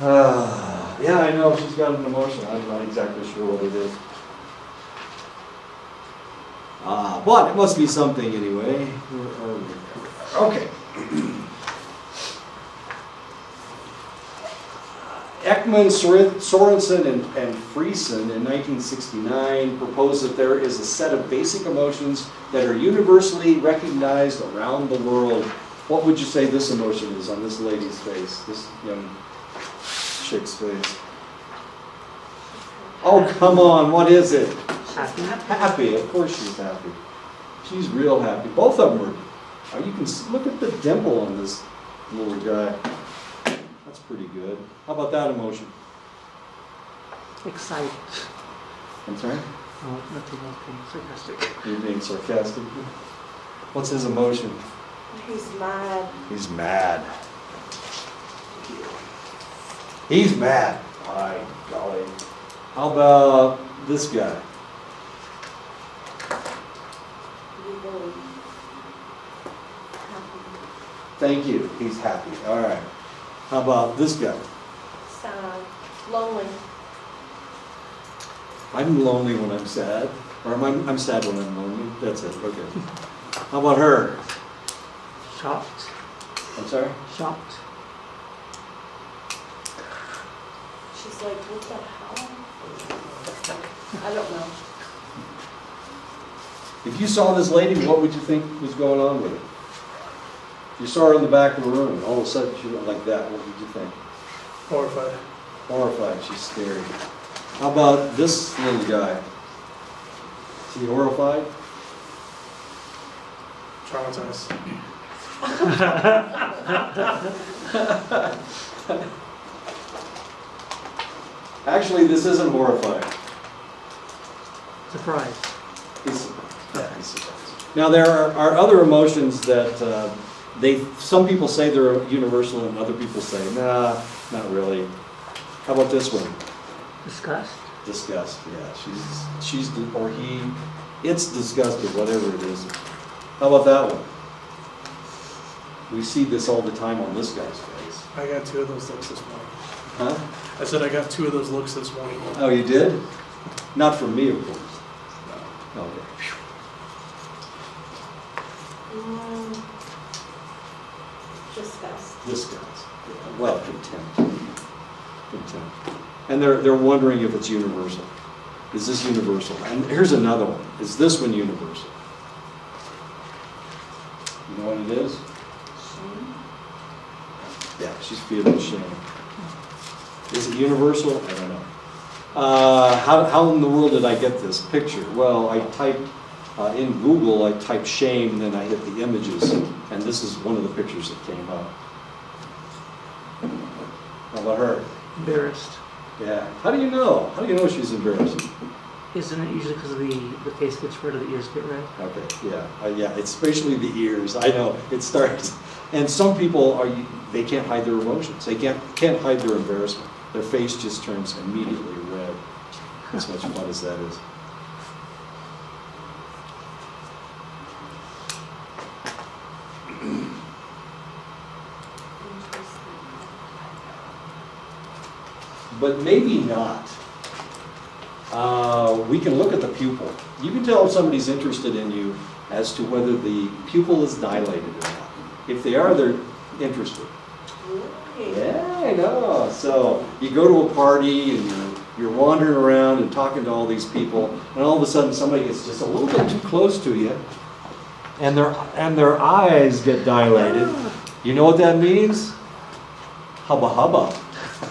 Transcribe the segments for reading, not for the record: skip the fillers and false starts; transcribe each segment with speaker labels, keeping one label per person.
Speaker 1: Yeah, I know, she's got an emotion. I'm not exactly sure what it is. But it must be something anyway. Where are we? Okay. Ekman, Sorensen, and Friesen in 1969 proposed that there is a set of basic emotions that are universally recognized around the world. What would you say this emotion is on this lady's face, this young chick's face? Oh, come on, what is it?
Speaker 2: Happy.
Speaker 1: Happy, of course she's happy. She's real happy. Both of them are. You can look at the dimple on this little guy. That's pretty good. How about that emotion?
Speaker 2: Excited.
Speaker 1: I'm sorry?
Speaker 2: Oh, nothing else being sarcastic.
Speaker 1: You're being sarcastic. What's his emotion?
Speaker 3: He's mad.
Speaker 1: He's mad. He's mad. My golly. How about this guy?
Speaker 3: Legally happy.
Speaker 1: Thank you. He's happy. All right. How about this guy?
Speaker 3: Sad. Lonely.
Speaker 1: I'm lonely when I'm sad. Or I'm sad when I'm lonely. That's it. Okay. How about her?
Speaker 2: Shocked.
Speaker 1: I'm sorry?
Speaker 2: Shocked.
Speaker 3: She's like, what the hell? I don't know.
Speaker 1: If you saw this lady, what would you think was going on with her? If you saw her in the back of the room, and all of a sudden she went like that, what would you think?
Speaker 4: Horrified.
Speaker 1: Horrified. She's scary. How about this little guy? Is he horrified?
Speaker 4: Traumatized.
Speaker 1: Actually, this isn't horrifying.
Speaker 2: Surprised.
Speaker 1: He's surprised. Now, there are other emotions that some people say they're universal and other people say, nah, not really. How about this one?
Speaker 2: Disgust.
Speaker 1: Disgust, yeah. Or he, it's disgusted, whatever it is. How about that one? We see this all the time on this guy's face.
Speaker 4: I got 2 of those looks this morning.
Speaker 1: Huh?
Speaker 4: I said I got 2 of those looks this morning.
Speaker 1: Oh, you did? Not from me, of course. No. Okay.
Speaker 3: Disgust.
Speaker 1: Disgust. Yeah. Well, contempt. Contempt. And they're wondering if it's universal. Is this universal? And here's another one. Is this one universal? You know what it is?
Speaker 3: Shame.
Speaker 1: Yeah, she's feeling shame. Is it universal? I don't know. How in the world did I get this picture? Well, I typed in Google, I typed shame, then I hit the images, and this is one of the pictures that came up. How about her?
Speaker 2: Embarrassed.
Speaker 1: Yeah. How do you know? How do you know she's embarrassed?
Speaker 2: Isn't it usually because the face gets red or the ears get red?
Speaker 1: Okay, yeah. Yeah, it's especially the ears. I know, it starts. And some people, they can't hide their emotions. They can't hide their embarrassment. Their face just turns immediately red. As much fun as that is. But maybe not. We can look at the pupil. You can tell if somebody's interested in you as to whether the pupil is dilated or not. If they are, they're interested.
Speaker 3: Really?
Speaker 1: Yeah, I know. So you go to a party and you're wandering around and talking to all these people, and all of a sudden somebody gets just a little bit too close to you, and their eyes get dilated. You know what that means? Hubba hubba.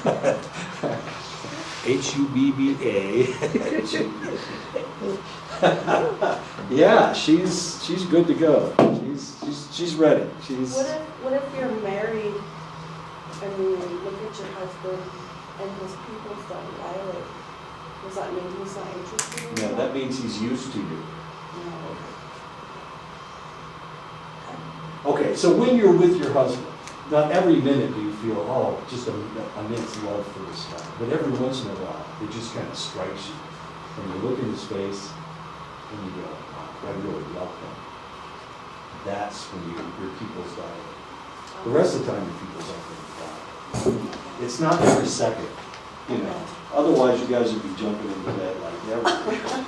Speaker 1: Hubba. Yeah, she's good to go. She's ready.
Speaker 3: What if you're married and you look at your husband and his pupils don't dilate? Does that mean he's not interested in you?
Speaker 1: No, that means he's used to you.
Speaker 3: No.
Speaker 1: Okay, so when you're with your husband, not every minute do you feel, just a immense love for this guy. But every once in a while, it just kind of strikes you. And you look in his face, and you go, wow, I really love him. That's when your pupils dilate. The rest of the time, your pupils aren't going to dilate. It's not every second, you know. Otherwise, you guys would be jumping into bed like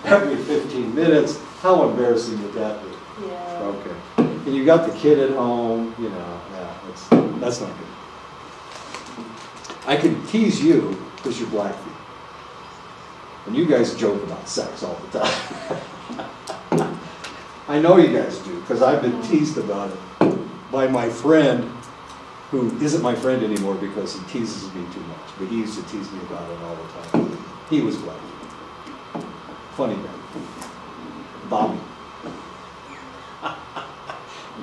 Speaker 1: every 15 minutes. How embarrassing would that be?
Speaker 3: Yeah.
Speaker 1: Okay. And you got the kid at home, you know, yeah, that's not good. I can tease you because you're Blackfeet. And you guys joke about sex all the time. I know you guys do, because I've been teased about it by my friend, who isn't my friend anymore because he teases me too much. But he used to tease me about it all the time. He was Blackfeet. Funny guy. Bobby.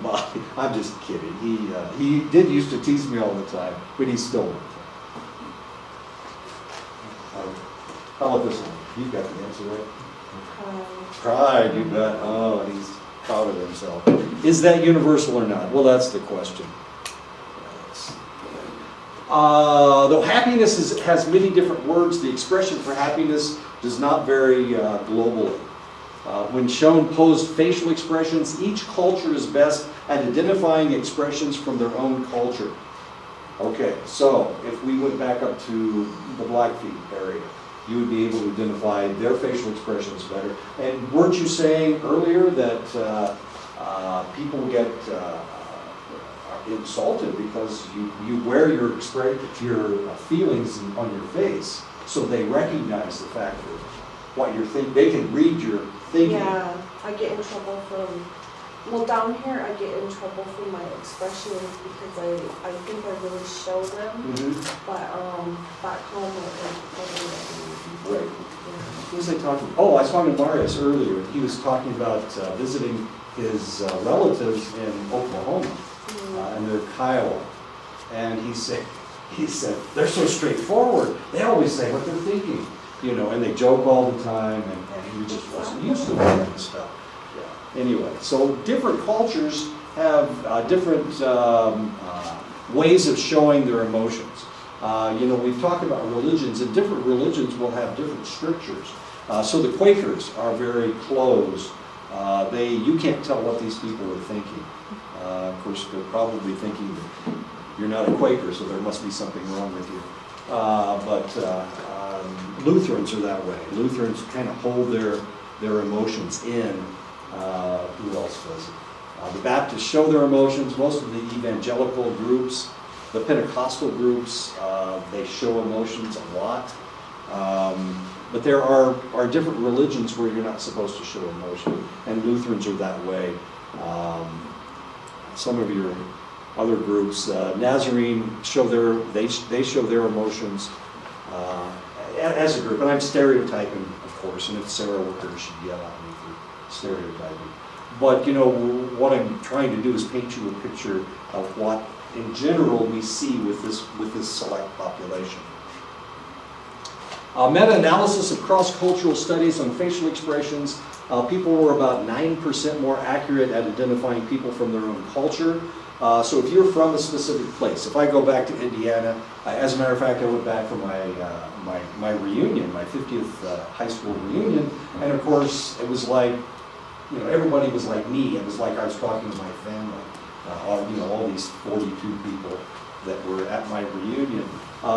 Speaker 1: Bobby. I'm just kidding. He did used to tease me all the time, but he's still one. How about this one? You got the answer right. Pride, you bet. Oh, he's proud of himself. Is that universal or not? Well, that's the question. Though happiness has many different words, the expression for happiness does not vary globally. When shown posed facial expressions, each culture is best at identifying expressions from their own culture. Okay, so if we went back up to the Blackfeet area, you would be able to identify their facial expressions better. And weren't you saying earlier that people get insulted because you wear your feelings on your face, so they recognize the fact that what you're thinking, they can read your thinking.
Speaker 3: Yeah, I get in trouble from, well, down here I get in trouble for my expressions because I think I really show them,
Speaker 1: Mhm.
Speaker 3: but back home I
Speaker 1: Right.
Speaker 3: yeah.
Speaker 1: Who was I talking? Oh, I was talking to Marius earlier. He was talking about visiting his relatives in Oklahoma, and they're Kiowa. And he said, they're so straightforward. They always say what they're thinking, you know, and they joke all the time, and he just wasn't used to that kind of stuff. Yeah. Anyway, so different cultures have different ways of showing their emotions. You know, we've talked about religions, and different religions will have different strictures. So the Quakers are very closed. You can't tell what these people are thinking. Of course, they're probably thinking that you're not a Quaker, so there must be something wrong with you. But Lutherans are that way. Lutherans kind of hold their emotions in. Who else does it? The Baptists show their emotions. Most of the evangelical groups, the Pentecostal groups, they show emotions a lot. But there are different religions where you're not supposed to show emotion, and Lutherans are that way. Some of your other groups, Nazarene, they show their emotions as a group. And I'm stereotyping, of course, and if Sarah were here, she'd yell at me for stereotyping. But you know, what I'm trying to do is paint you a picture of what, in general, we see with this select population. Meta-analysis of cross-cultural studies on facial expressions. People were about 9% more accurate at identifying people from their own culture. So if you're from a specific place, if I go back to Indiana, as a matter of fact, I went back for my reunion, my 50th high school reunion, and of course, it was like, you know, everybody was like me. It was like I was talking to my family. All these 42 people that were at my reunion,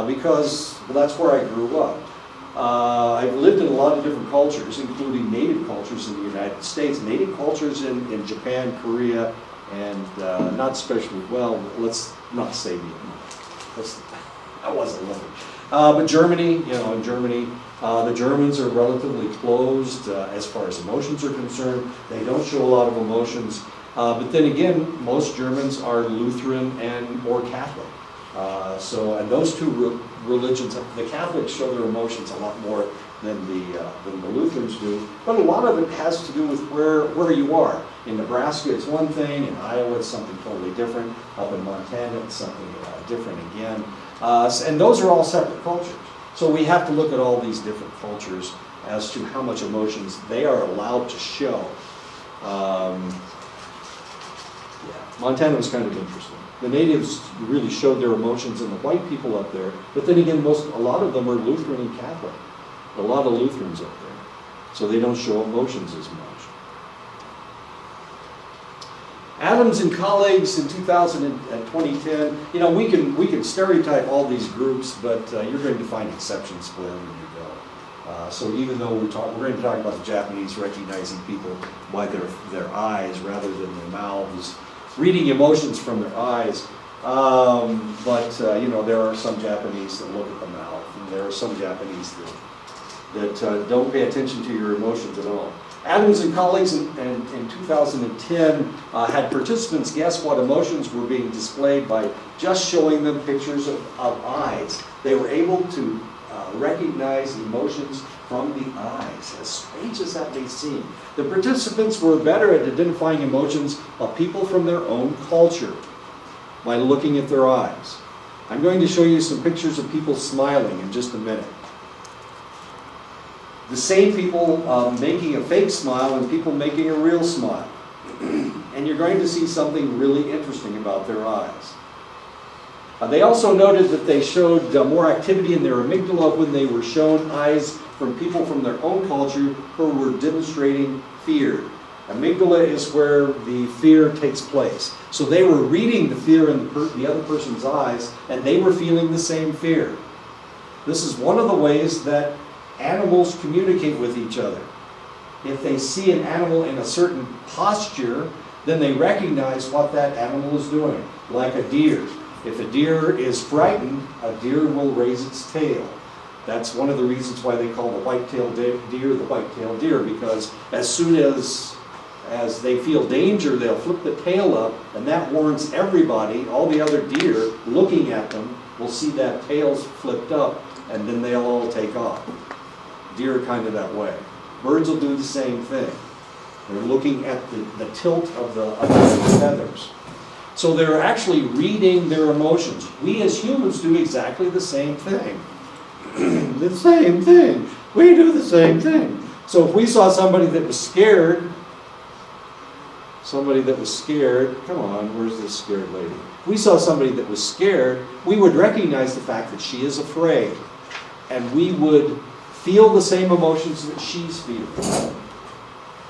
Speaker 1: because that's where I grew up. I've lived in a lot of different cultures, including native cultures in the United States, native cultures in Japan, Korea, and not especially, well, let's not say Vietnam. I wasn't living. But Germany, in Germany, the Germans are relatively closed as far as emotions are concerned. They don't show a lot of emotions. But then again, most Germans are Lutheran or Catholic. And those two religions, the Catholics show their emotions a lot more than the Lutherans do. But a lot of it has to do with where you are. In Nebraska, it's one thing. In Iowa, it's something totally different. Up in Montana, it's something different again. And those are all separate cultures. So we have to look at all these different cultures as to how much emotions they are allowed to show. Montana was kind of interesting. The natives really showed their emotions in the white people up there, but then again, a lot of them are Lutheran and Catholic. A lot of Lutherans up there, so they don't show emotions as much. Adams and colleagues in 2000 and 2010, you know, we can stereotype all these groups, but you're going to find exceptions wherever you go. So even though we're going to talk about the Japanese recognizing people by their eyes rather than their mouths, reading emotions from their eyes. You know, there are some Japanese that look at the mouth, and there are some Japanese that don't pay attention to your emotions at all. Adams and colleagues in 2010 had participants guess what emotions were being displayed by just showing them pictures of eyes. They were able to recognize emotions from the eyes, as strange as that may seem. The participants were better at identifying emotions of people from their own culture by looking at their eyes. I'm going to show you some pictures of people smiling in just a minute. The same people making a fake smile and people making a real smile. And you're going to see something really interesting about their eyes. They also noted that they showed more activity in their amygdala when they were shown eyes from people from their own culture who were demonstrating fear. Amygdala is where the fear takes place. So they were reading the fear in the other person's eyes, and they were feeling the same fear. This is one of the ways that animals communicate with each other. If they see an animal in a certain posture, then they recognize what that animal is doing, like a deer. If a deer is frightened, a deer will raise its tail. That's one of the reasons why they call the white-tailed deer the white-tailed deer, because as soon as they feel danger, they'll flip the tail up, and that warns everybody, all the other deer looking at them will see that tail's flipped up, and then they'll all take off. Deer are kind of that way. Birds will do the same thing. They're looking at the tilt of the feathers. So they're actually reading their emotions. We as humans do exactly the same thing. The same thing. We do the same thing. So if we saw somebody that was scared, come on, where's this scared lady? If we saw somebody that was scared, we would recognize the fact that she is afraid. And we would feel the same emotions that she's feeling.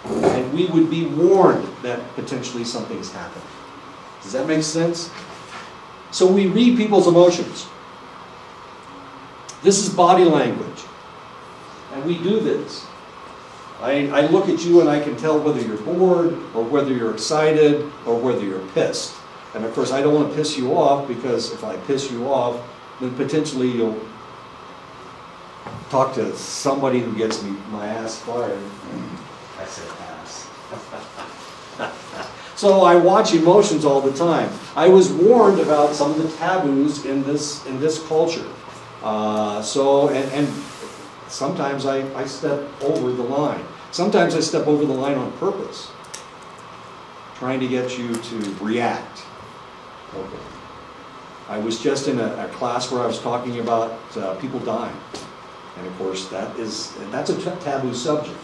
Speaker 1: And we would be warned that potentially something's happening. Does that make sense? So we read people's emotions. This is body language. And we do this. I look at you and I can tell whether you're bored or whether you're excited or whether you're pissed. And of course I don't want to piss you off, because if I piss you off, then potentially you'll talk to somebody who gets my ass fired. I said ass. So I watch emotions all the time. I was warned about some of the taboos in this culture. And sometimes I step over the line. Sometimes I step over the line on purpose, trying to get you to react. Okay. I was just in a class where I was talking about people dying. And of course that's a taboo subject.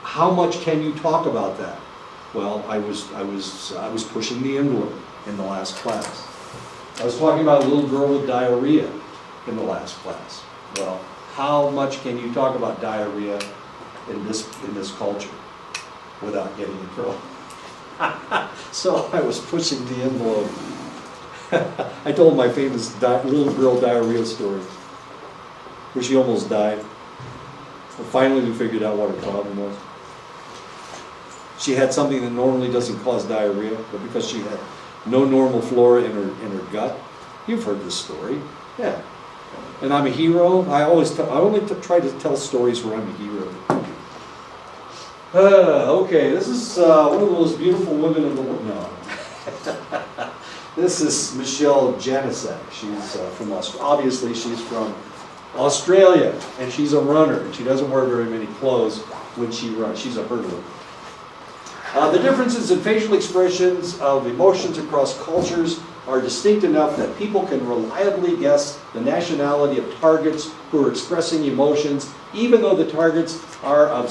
Speaker 1: How much can you talk about that? Well, I was pushing the envelope in the last class. I was talking about a little girl with diarrhea in the last class. Well, how much can you talk about diarrhea in this culture without getting in trouble? So I was pushing the envelope. I told my famous little girl diarrhea story, where she almost died. But finally we figured out what her problem was. She had something that normally doesn't cause diarrhea, but because she had no normal flora in her gut. You've heard this story. Yeah. And I'm a hero. I only try to tell stories where I'm a hero. Okay, this is one of the most beautiful women in the world. No. This is Michelle Janicek. She's from Australia. Obviously, she's from Australia, and she's a runner. And she doesn't wear very many clothes when she runs. She's a hurdler. The differences in facial expressions of emotions across cultures are distinct enough that people can reliably guess the nationality of targets who are expressing emotions, even though the targets are of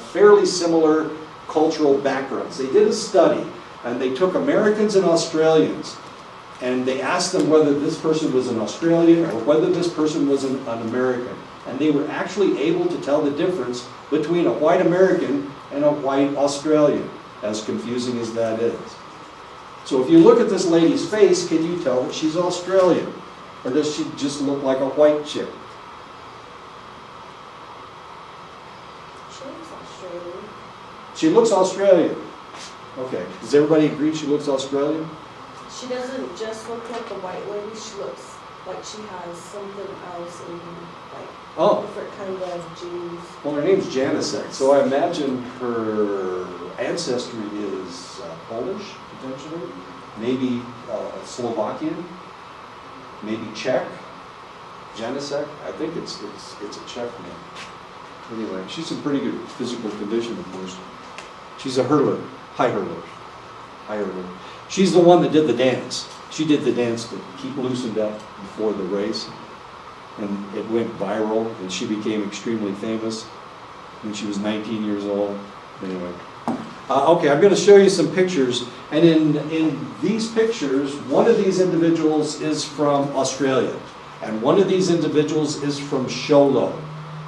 Speaker 1: fairly similar cultural backgrounds. They did a study, and they took Americans and Australians, and they asked them whether this person was an Australian or whether this person was an American. And they were actually able to tell the difference between a white American and a white Australian, as confusing as that is. So if you look at this lady's face, can you tell that she's Australian? Or does she just look like a white chick?
Speaker 3: She looks Australian.
Speaker 1: She looks Australian. Okay, does everybody agree she looks Australian?
Speaker 3: She doesn't just look like the white lady, she looks like she has something else in her, like
Speaker 1: Oh,
Speaker 3: different kind of genes.
Speaker 1: well, her name's Janicek, so I imagine her ancestry is Polish, potentially, maybe Slovakian, maybe Czech. Janicek, I think it's a Czech name. Anyway, she's in pretty good physical condition, of course. She's a hurdler, high hurdler. She's the one that did the dance. She did the dance to keep loosened up before the race. And it went viral, and she became extremely famous when she was 19 years old. Anyway. Okay, I'm going to show you some pictures. And in these pictures, one of these individuals is from Australia. And one of these individuals is from Sholo.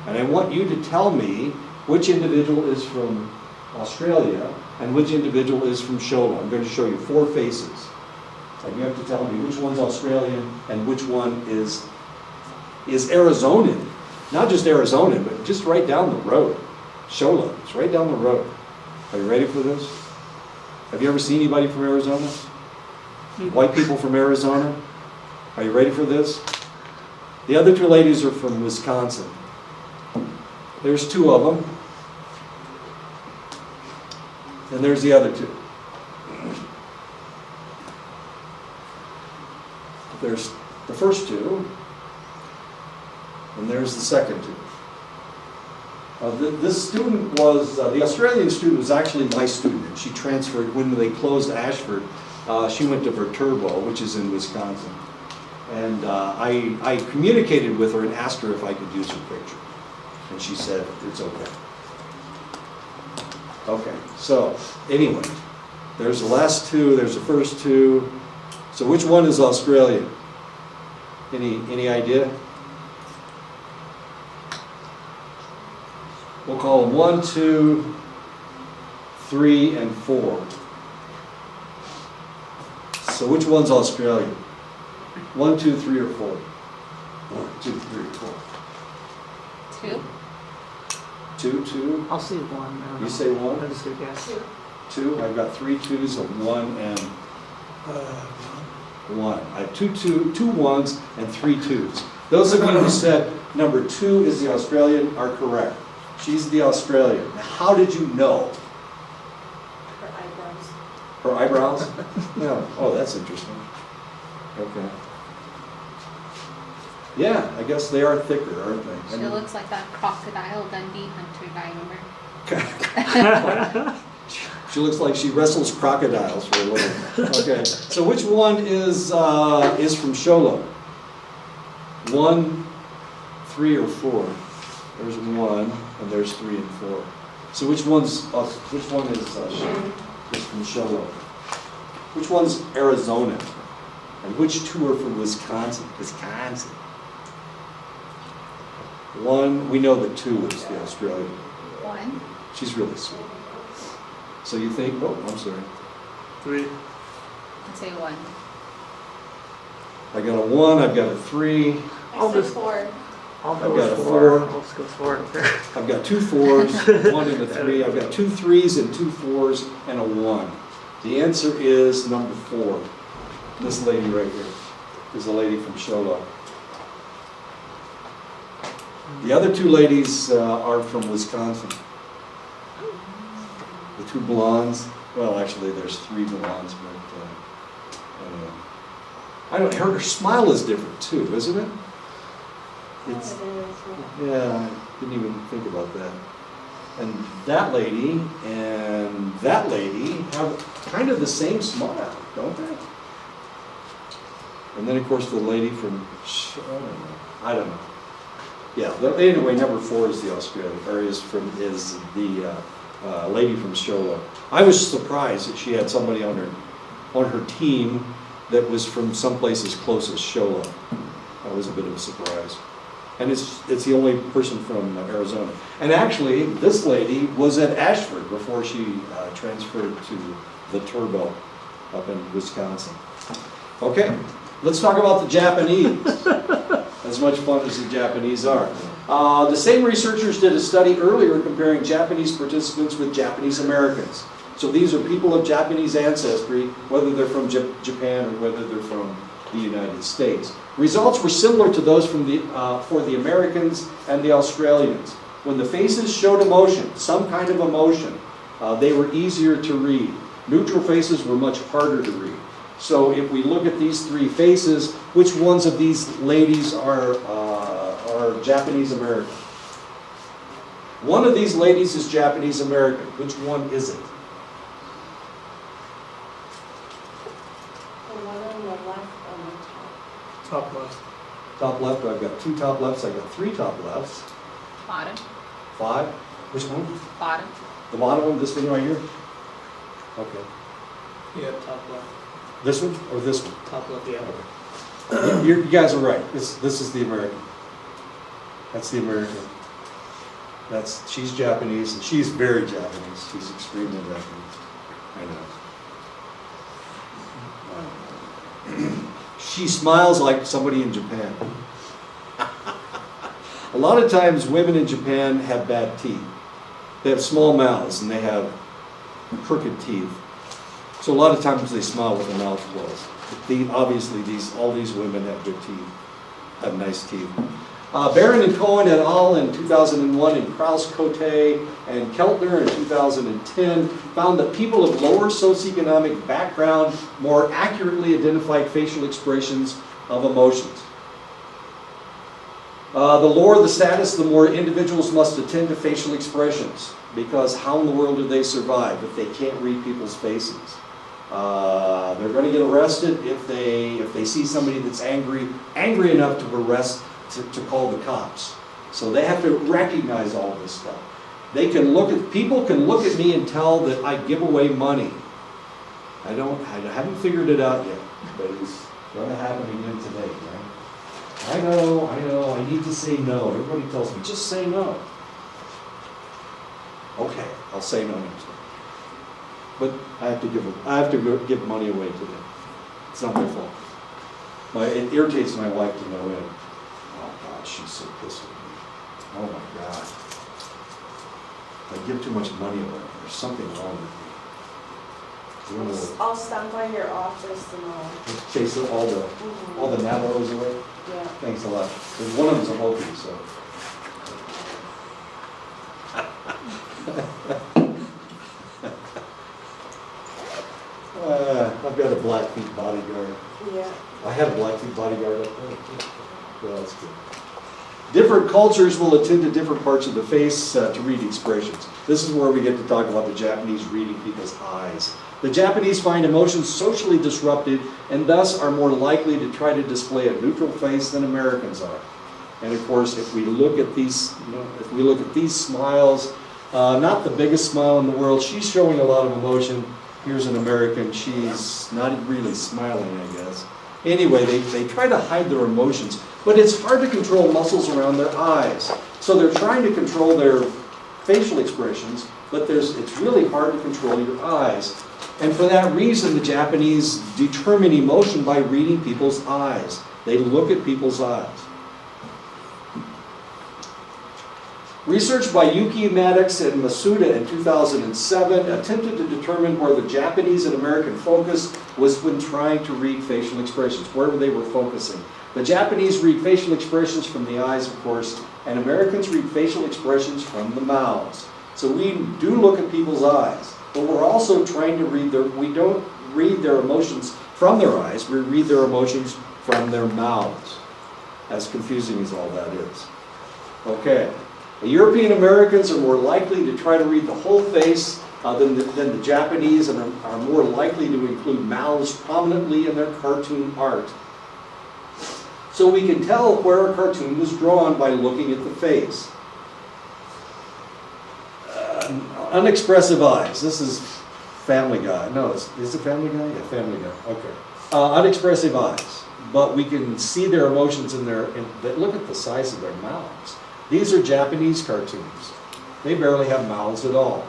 Speaker 1: And I want you to tell me which individual is from Australia and which individual is from Sholo. I'm going to show you 4 faces. And you have to tell me which one's Australian and which one is Arizonan. Not just Arizonan, but just right down the road. Sholo, it's right down the road. Are you ready for this? Have you ever seen anybody from Arizona? White people from Arizona? Are you ready for this? The other 2 ladies are from Wisconsin. There's 2 of them. And there's the other 2. There's the first 2. And there's the second 2. This student was, the Australian student was actually my student. She transferred, when they closed Ashford, she went to Viterbo, which is in Wisconsin. And I communicated with her and asked her if I could use her picture. And she said, it's okay. Okay, so anyway, there's the last 2, there's the first 2. So which one is Australian? Any idea? We'll call them 1, 2, 3, and 4. So which one's Australian? 1, 2, 3, or 4? 1, 2, 3, or 4.
Speaker 5: 2.
Speaker 1: 2, 2.
Speaker 2: I'll say 1. I don't know.
Speaker 1: You say 1?
Speaker 2: I'll just say guess.
Speaker 1: 2. I've got 3 2s, a 1, and 1. I have 2 1s and 3 2s. Those of you who said number 2 is the Australian are correct. She's the Australian. How did you know?
Speaker 3: Her eyebrows.
Speaker 1: Her eyebrows? Yeah. Oh, that's interesting. Okay. Yeah, I guess they are thicker, aren't they?
Speaker 5: She looks like that Crocodile Dundee hunter guy, remember?
Speaker 1: She looks like she wrestles crocodiles for a living. Okay. So which one is from Sholo? 1, 3, or 4? There's 1, and there's 3 and 4. So which one is from Sholo? Which one's Arizona? And which 2 are from Wisconsin? Wisconsin. 1, we know that 2 is the Australian.
Speaker 5: 1.
Speaker 1: She's really sweet. So you think, oh, I'm sorry.
Speaker 4: 3.
Speaker 5: I'd say 1.
Speaker 1: I got a 1, I've got a 3,
Speaker 2: I'll
Speaker 3: I said
Speaker 2: just-
Speaker 3: 4.
Speaker 2: I'll
Speaker 1: I've
Speaker 2: go
Speaker 1: got a
Speaker 2: with
Speaker 1: 4.
Speaker 2: 4. I'll just go with 4. Okay.
Speaker 1: I've got 2 4s, 1 and a 3. I've got 2 3s and 2 4s and a 1. The answer is number 4. This lady right here is a lady from Sholo. The other 2 ladies are from Wisconsin. The 2 blondes. Well, actually, there's 3 blondes, but I don't. Her smile is different too, isn't it? It's. Yeah, I didn't even think about that. And that lady have kind of the same smile, don't they? And then, of course, the lady from, I don't know. Yeah, anyway, number 4 is the Australian, or is the lady from Sholo. I was surprised that she had somebody on her team that was from someplace as close as Sholo. That was a bit of a surprise. And it's the only person from Arizona. And actually, this lady was at Ashford before she transferred to the Turbo. up in Wisconsin. Okay, let's talk about the Japanese. As much fun as the Japanese are. The same researchers did a study earlier comparing Japanese participants with Japanese Americans. So these are people of Japanese ancestry, whether they're from Japan or whether they're from the United States. Results were similar to those from for the Americans and the Australians. When the faces showed emotion, some kind of emotion, they were easier to read. Neutral faces were much harder to read. So if we look at these three faces, which ones of these ladies are Japanese American? One of these ladies is Japanese American. Which one is it?
Speaker 3: The one on the left on the top.
Speaker 4: Top left.
Speaker 1: Top left, I've got 2 top lefts, I've got 3 top lefts.
Speaker 5: Bottom,
Speaker 1: 5. Which one?
Speaker 5: bottom.
Speaker 1: The bottom one, this one right here? Okay.
Speaker 4: Yeah, top left.
Speaker 1: This one or this one?
Speaker 4: Top left, yeah.
Speaker 1: You guys are right. This is the American. That's the American. She's Japanese, and she's very Japanese. She's extremely Japanese. I know. She smiles like somebody in Japan. A lot of times women in Japan have bad teeth. They have small mouths and they have crooked teeth. So a lot of times they smile with their mouth closed. Obviously, all these women have good teeth, have nice teeth. Barron and Cohen et al. In 2001 and Kraus, Cote, and Keltner in 2010 found that people of lower socioeconomic background more accurately identified facial expressions of emotions. The lower the status, the more individuals must attend to facial expressions, because how in the world do they survive if they can't read people's faces? They're going to get arrested if they see somebody that's angry enough to arrest, to call the cops. So they have to recognize all this stuff. People can look at me and tell that I give away money. I haven't figured it out yet, but it's going to happen again today, right? I know, I need to say no. Everybody tells me, just say no. Okay, I'll say no next time. But I have to give money away today. It's not my fault. It irritates my wife to no end. Oh God, she's so pissed with me. Oh my God. I give too much money away. There's something wrong with me.
Speaker 3: I'll stand by your office and I'll.
Speaker 1: Chase all the Navajos away.
Speaker 3: Yeah.
Speaker 1: Thanks a lot. Because one of them's a Hopi, so. I've got a Blackfeet bodyguard.
Speaker 3: Yeah.
Speaker 1: I had a Blackfeet bodyguard up there. Well, that's good. Different cultures will attend to different parts of the face to read expressions. This is where we get to talk about the Japanese reading people's eyes. The Japanese find emotions socially disrupted and thus are more likely to try to display a neutral face than Americans are. And of course, if we look at these smiles, not the biggest smile in the world, she's showing a lot of emotion. Here's an American, she's not really smiling, I guess. Anyway, they try to hide their emotions, but it's hard to control muscles around their eyes. So they're trying to control their facial expressions, but it's really hard to control your eyes. And for that reason, the Japanese determine emotion by reading people's eyes. They look at people's eyes. Research by Yuki Maddox and Masuda in 2007 attempted to determine where the Japanese and American focus was when trying to read facial expressions, where they were focusing. The Japanese read facial expressions from the eyes, of course, and Americans read facial expressions from the mouths. So we do look at people's eyes, but we're also trying to we don't read their emotions from their eyes, we read their emotions from their mouths. As confusing as all that is. Okay. The European Americans are more likely to try to read the whole face than the Japanese, and are more likely to include mouths prominently in their cartoon art. So we can tell where a cartoon was drawn by looking at the face. Unexpressive eyes. This is Family Guy. No, is it Family Guy? Yeah, Family Guy. Okay. Unexpressive eyes. But we can see their emotions look at the size of their mouths. These are Japanese cartoons. They barely have mouths at all.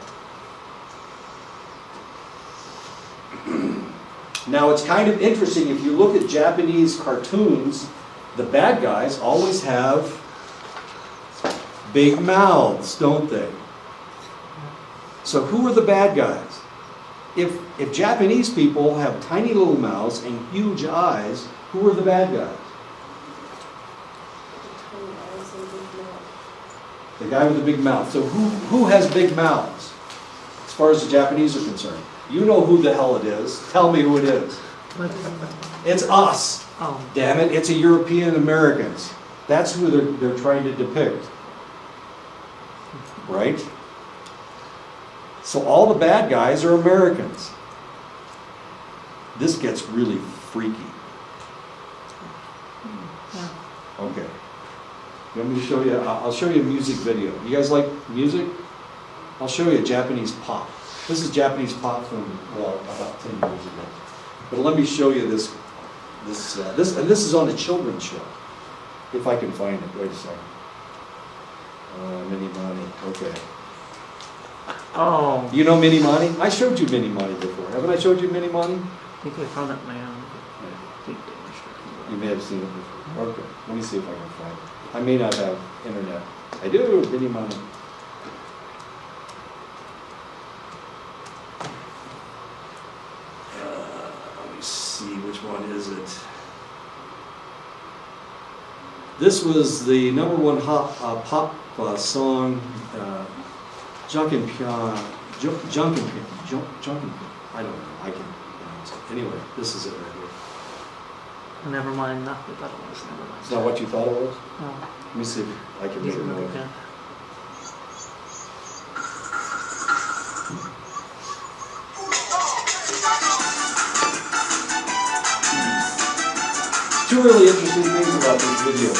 Speaker 1: Now, it's kind of interesting, if you look at Japanese cartoons, the bad guys always have big mouths, don't they? So who are the bad guys? If Japanese people have tiny little mouths and huge eyes, who are the bad guys?
Speaker 3: Tiny eyes and big mouth.
Speaker 1: The guy with the big mouth. So who has big mouths? As far as the Japanese are concerned. You know who the hell it is. Tell me who it is.
Speaker 2: But,
Speaker 1: It's us.
Speaker 2: oh,
Speaker 1: Damn it, it's a European Americans. That's who they're trying to depict. Right? So all the bad guys are Americans. This gets really freaky.
Speaker 2: yeah.
Speaker 1: Okay. You want me to show you? I'll show you a music video. You guys like music? I'll show you a Japanese pop. This is Japanese pop from, well, about 10 years ago. But let me show you this, and this is on a children's show. If I can find it. Wait a second. Mini Money. Okay.
Speaker 2: Oh,
Speaker 1: You know Mini Money? I showed you Mini Money before. Haven't I showed you Mini Money?
Speaker 2: I think I found it in my own.
Speaker 1: You may have seen it before. Okay. Let me see if I can find it. I may not have internet. I do. Mini Money. Let me see, which one is it? This was the #1 pop song, Junkenpyeon. I don't know, I can pronounce it. Anyway, this is it right here.
Speaker 2: Never mind, not what I thought it was. Never mind.
Speaker 1: It's not what you thought it was?
Speaker 2: No,
Speaker 1: Let me see if I can make
Speaker 2: these
Speaker 1: it
Speaker 2: are
Speaker 1: more.
Speaker 2: really good.
Speaker 1: Two really interesting things about this video.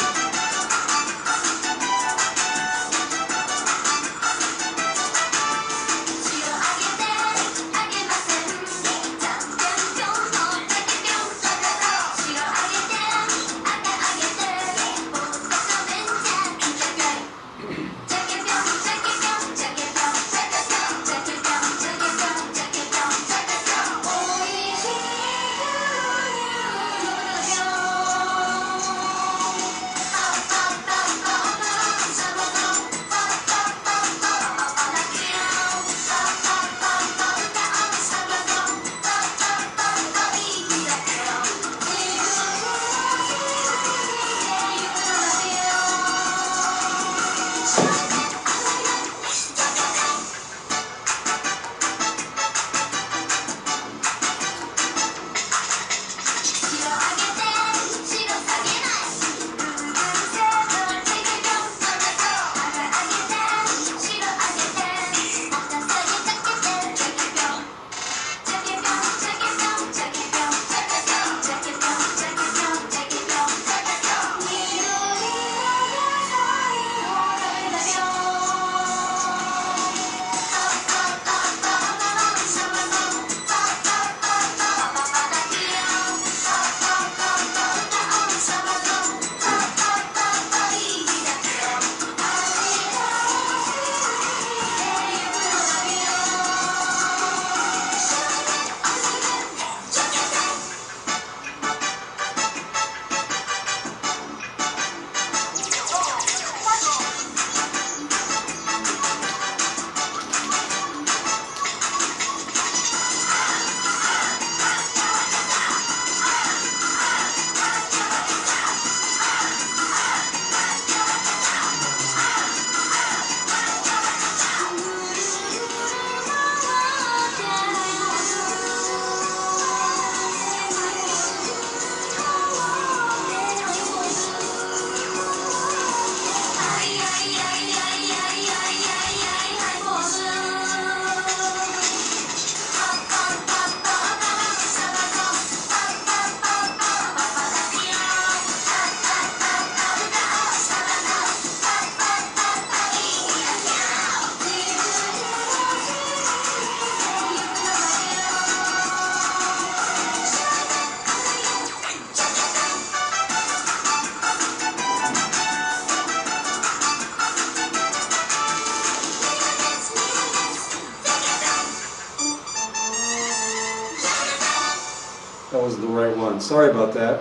Speaker 1: was the right one. Sorry about that.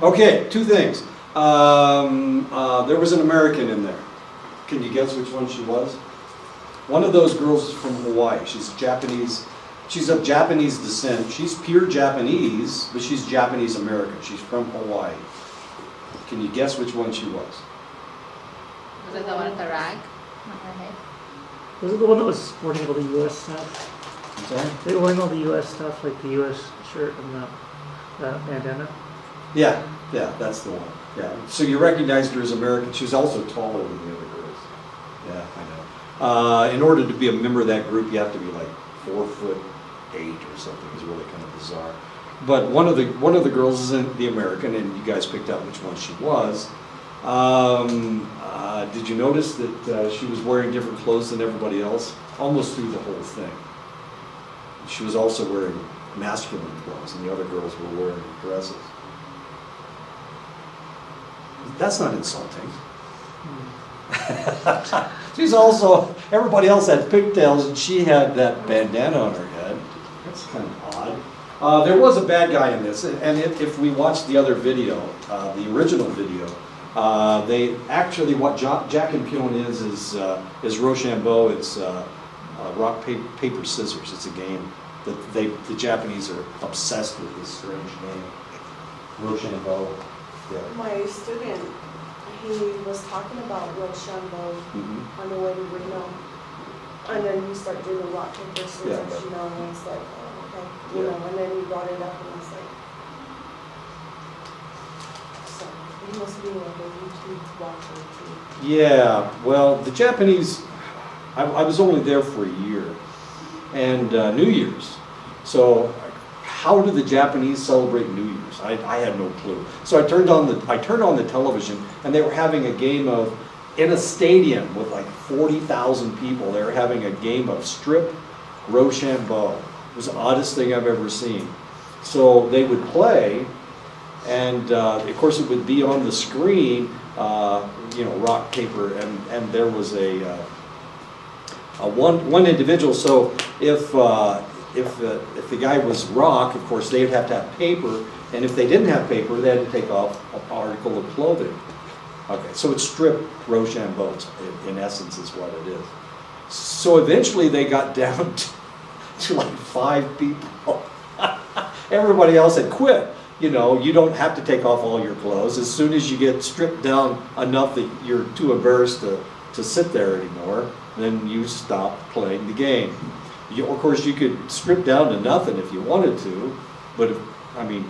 Speaker 1: Okay, two things. There was an American in there. Can you guess which one she was? One of those girls is from Hawaii. She's Japanese. She's of Japanese descent. She's pure Japanese, but she's Japanese American. She's from Hawaii. Can you guess which one she was?
Speaker 5: Was it the one with the rag on her head?
Speaker 2: Was it the one that was sporting all the U.S. stuff?
Speaker 1: I'm sorry?
Speaker 2: They were wearing all the U.S. stuff, like the U.S. shirt and the bandana.
Speaker 1: Yeah, that's the one. Yeah. So you recognized her as American. She was also taller than the other girls. Yeah, I know. In order to be a member of that group, you have to be like 4'8" or something. It's really kind of bizarre. But one of the girls is the American, and you guys picked out which one she was. Did you notice that she was wearing different clothes than everybody else? Almost through the whole thing. She was also wearing masculine clothes, and the other girls were wearing dresses. That's not insulting. She's also, everybody else had pigtails, and she had that bandana on her head. That's kind of odd. There was a bad guy in this, and if we watch the other video, the original video, they actually, what Jack and Pion is Rochambeau. It's rock, paper, scissors. It's a game that the Japanese are obsessed with this strange game. Rochambeau. Yeah.
Speaker 3: My student, he was talking about Rochambeau on the way to Reno. And then we start doing the rock, paper, scissors,
Speaker 1: Yeah.
Speaker 3: you know, and I was like, oh, okay. You
Speaker 1: Yeah.
Speaker 3: know, and then he brought it up and I was like, so he must be like a YouTube watcher too.
Speaker 1: Yeah, well, the Japanese, I was only there for a year, and New Year's. So how do the Japanese celebrate New Year's? I had no clue. So I turned on the television, and they were having a game of, in a stadium with like 40,000 people, they were having a game of strip Rochambeau. It was the oddest thing I've ever seen. So they would play, and of course it would be on the screen, rock, paper, and there was one individual. So if the guy was rock, of course they'd have to have paper, and if they didn't have paper, they had to take off an article of clothing. Okay, so it's strip Rochambeau, in essence, is what it is. So eventually they got down to like 5 people. Everybody else had quit. You know, you don't have to take off all your clothes. As soon as you get stripped down enough that you're too embarrassed to sit there anymore, then you stop playing the game. Of course, you could strip down to nothing if you wanted to, but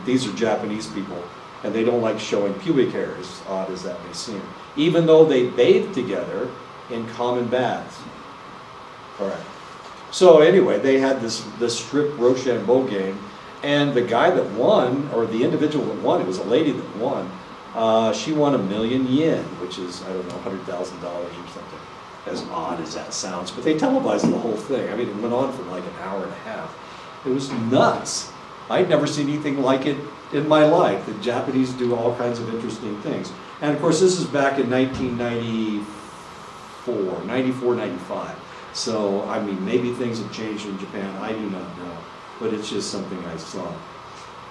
Speaker 1: these are Japanese people, and they don't like showing pubic hair, as odd as that may seem, even though they bathe together in common baths. All right. So anyway, they had this strip Rochambeau game, and the guy that won, or the individual that won, it was a lady that won, she won 1 million yen, which is, I don't know, $100,000 or something. As odd as that sounds, but they televised the whole thing. I mean, it went on for like an hour and a half. It was nuts. I'd never seen anything like it in my life. The Japanese do all kinds of interesting things. And of course, this is back in 94, 95. So, maybe things have changed in Japan. I do not know. But it's just something I saw.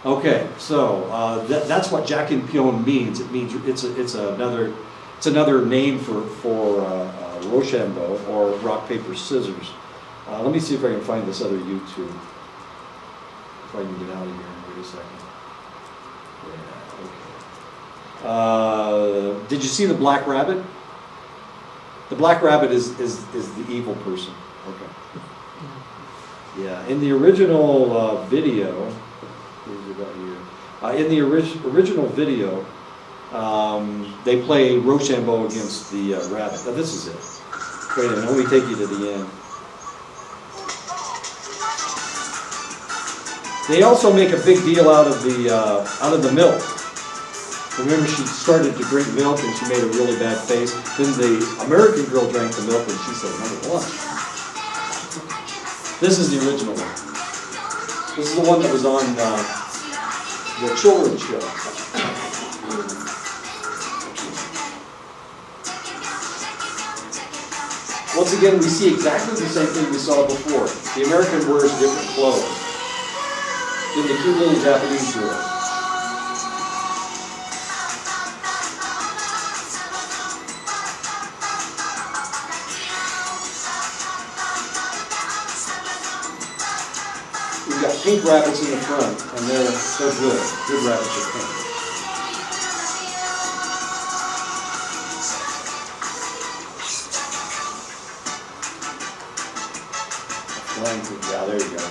Speaker 1: Okay, so that's what Jack and Pion means. It means it's another name for Rochambeau, or rock, paper, scissors. Let me see if I can find this other YouTube. If I can get out of here. Wait a second. Yeah, okay. Did you see the Black Rabbit? The Black Rabbit is the evil person. Okay. Yeah, in the original video, where's it got here? In the original video, they play Rochambeau against the rabbit. Now this is it. Wait a minute, let me take you to the end. They also make a big deal out of the milk. Remember, she started to drink milk and she made a really bad face. Then the American girl drank the milk and she said, "Number one." This is the original one. This is the one that was on the children's show. Once again, we see exactly the same thing we saw before. The American wears different clothes. than the cute little Japanese girl. We've got pink rabbits in the front, and they're good. Good rabbits are pink. Flying through, yeah, there you go.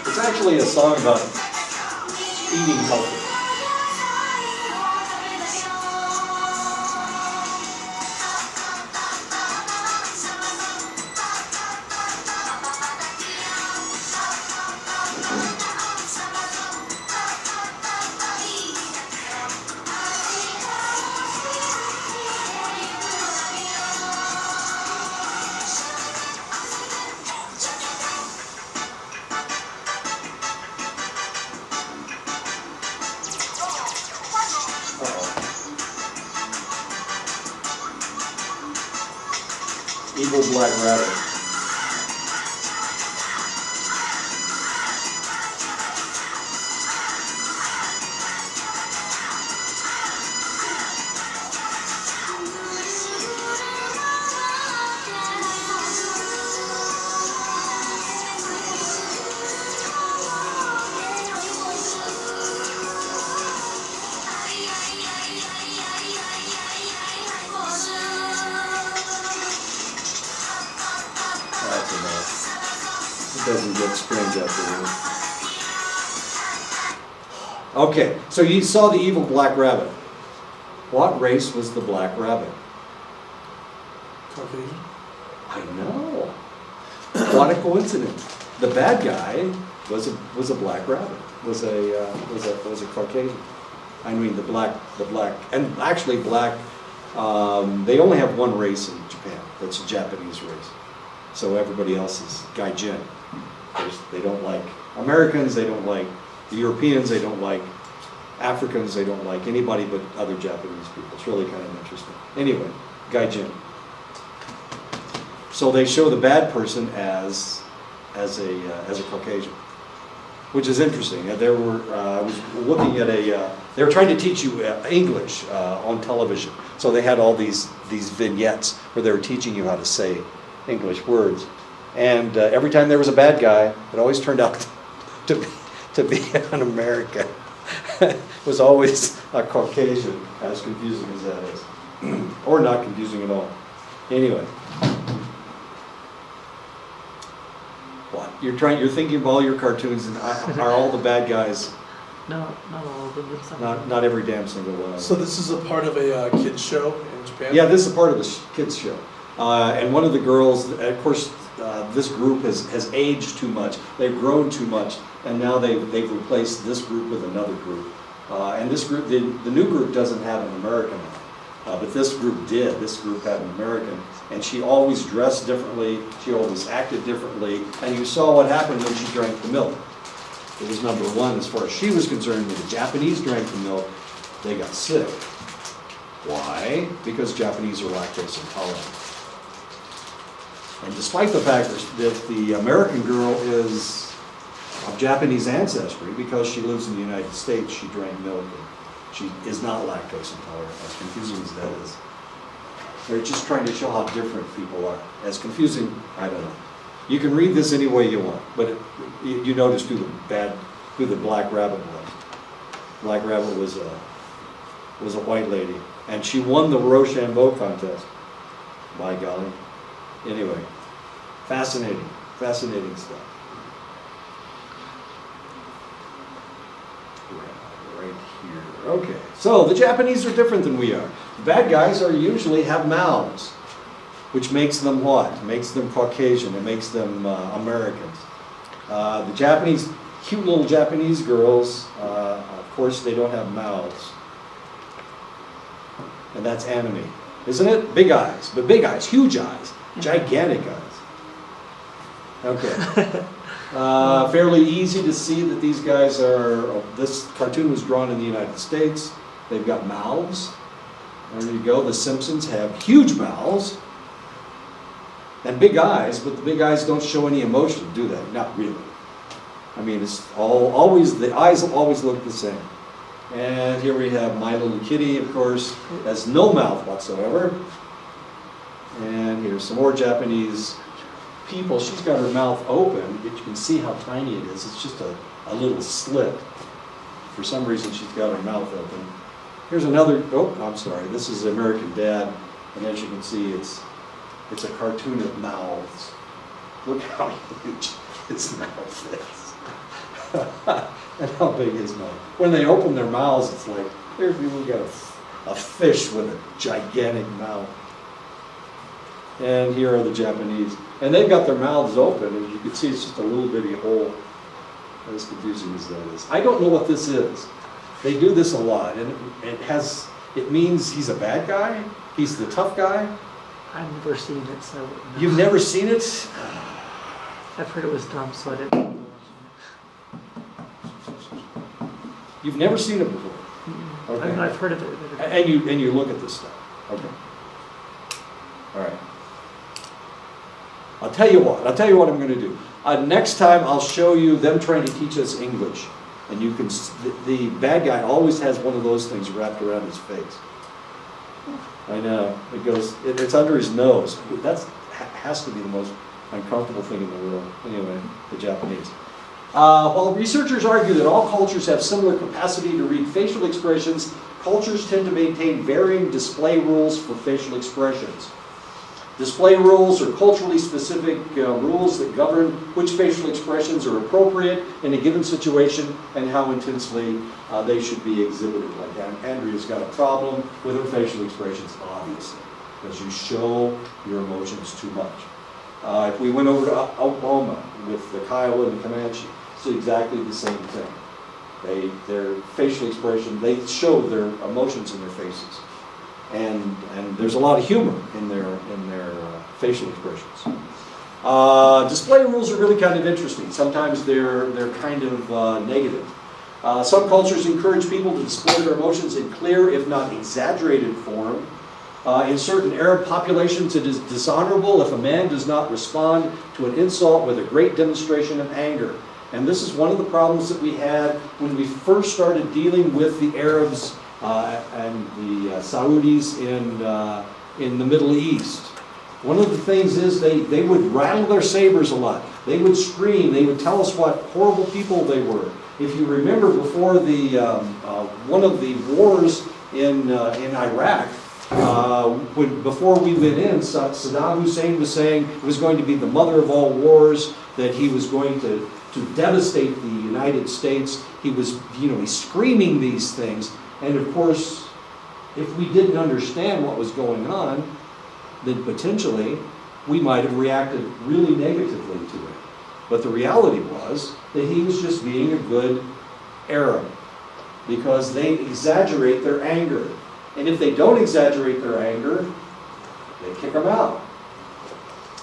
Speaker 1: It's actually a song about eating healthy. Evil Black Rabbit. That's enough. It doesn't get strange after that. Okay, so you saw the evil Black Rabbit. What race was the Black Rabbit?
Speaker 4: Caucasian.
Speaker 1: I know. What a coincidence. The bad guy was a black rabbit. Was a Caucasian. I mean the black, and actually black. They only have one race in Japan. That's a Japanese race. So everybody else is Gaijin. They don't like Americans. They don't like the Europeans. They don't like Africans. They don't like anybody but other Japanese people. It's really kind of interesting. Anyway, Gaijin. So they show the bad person as a Caucasian, which is interesting. I was looking at they were trying to teach you English on television. So they had all these vignettes where they were teaching you how to say English words. And every time there was a bad guy, it always turned out to be an American. It was always a Caucasian, as confusing as that is. Or not confusing at all. Anyway. What? You're thinking of all your cartoons, and are all the bad guys?
Speaker 2: No, not all of them, but some.
Speaker 1: Not every damn single one.
Speaker 4: So this is a part of a kids show in Japan?
Speaker 1: Yeah, this is a part of the kids show. And one of the girls, of course, this group has aged too much. They've grown too much, and now they've replaced this group with another group. And this group, the new group doesn't have an American on it, but this group did. This group had an American, and she always dressed differently. She always acted differently, and you saw what happened when she drank the milk. It was number one as far as she was concerned. When the Japanese drank the milk, they got sick. Why? Because Japanese are lactose intolerant. And despite the fact that the American girl is of Japanese ancestry, because she lives in the United States, she drank milk, and she is not lactose intolerant, as confusing as that is. They're just trying to show how different people are. As confusing, I don't know. You can read this any way you want, but you notice who the Black Rabbit was. Black Rabbit was a white lady, and she won the Rochambeau contest. By golly. Anyway, fascinating stuff. Right here. Okay, so the Japanese are different than we are. The bad guys usually have mouths, which makes them what? It makes them Caucasian. It makes them Americans. The Japanese, cute little Japanese girls, of course, they don't have mouths. And that's anime, isn't it? Big eyes, but big eyes, huge eyes, gigantic eyes. Okay. Fairly easy to see that these guys are, this cartoon was drawn in the United States. They've got mouths. There you go. The Simpsons have huge mouths and big eyes, but the big eyes don't show any emotion, do they? Not really. I mean, it's always, the eyes always look the same. And here we have My Little Kitty, of course, has no mouth whatsoever. And here's some more Japanese people. She's got her mouth open, but you can see how tiny it is. It's just a little slit. For some reason, she's got her mouth open. Here's another, oh, I'm sorry, this is American Dad. And as you can see, it's a cartoon of mouths. Look how huge his mouth is. And how big his mouth. When they open their mouths, it's like, here we've got a fish with a gigantic mouth. And here are the Japanese. And they've got their mouths open, and you can see it's just a little bitty hole. As confusing as that is. I don't know what this is. They do this a lot, and it means he's a bad guy? He's the tough guy?
Speaker 2: I've never seen it, so I wouldn't know.
Speaker 1: You've never seen it?
Speaker 2: I've heard it was dumb, so I didn't know.
Speaker 1: You've never seen it before? Okay.
Speaker 2: I've heard of it. But
Speaker 1: And you look at this stuff. Okay. All right. I'll tell you what I'm going to do. Next time I'll show you them trying to teach us English. And you can, the bad guy always has one of those things wrapped around his face. I know. It goes, it's under his nose. That has to be the most uncomfortable thing in the world. Anyway, the Japanese. While researchers argue that all cultures have similar capacity to read facial expressions, cultures tend to maintain varying display rules for facial expressions. Display rules are culturally specific rules that govern which facial expressions are appropriate in a given situation and how intensely they should be exhibited. Like Andrea's got a problem with her facial expressions, obviously, because you show your emotions too much. If we went over to Oklahoma with the Kiowa and the Comanche, it's exactly the same thing. Their facial expression, they show their emotions in their faces. And there's a lot of humor in their facial expressions. Display rules are really kind of interesting. Sometimes they're kind of negative. Some cultures encourage people to display their emotions in clear, if not exaggerated form. In certain Arab populations, it is dishonorable if a man does not respond to an insult with a great demonstration of anger. And this is one of the problems that we had when we first started dealing with the Arabs and the Saudis in the Middle East. One of the things is they would rattle their sabers a lot. They would scream. They would tell us what horrible people they were. If you remember, before the one of the wars in Iraq, before we went in, Saddam Hussein was saying it was going to be the mother of all wars, that he was going to devastate the United States. He was, he's screaming these things. And of course, if we didn't understand what was going on, then potentially we might have reacted really negatively to it. But the reality was that he was just being a good Arab, because they exaggerate their anger. And if they don't exaggerate their anger, they kick them out.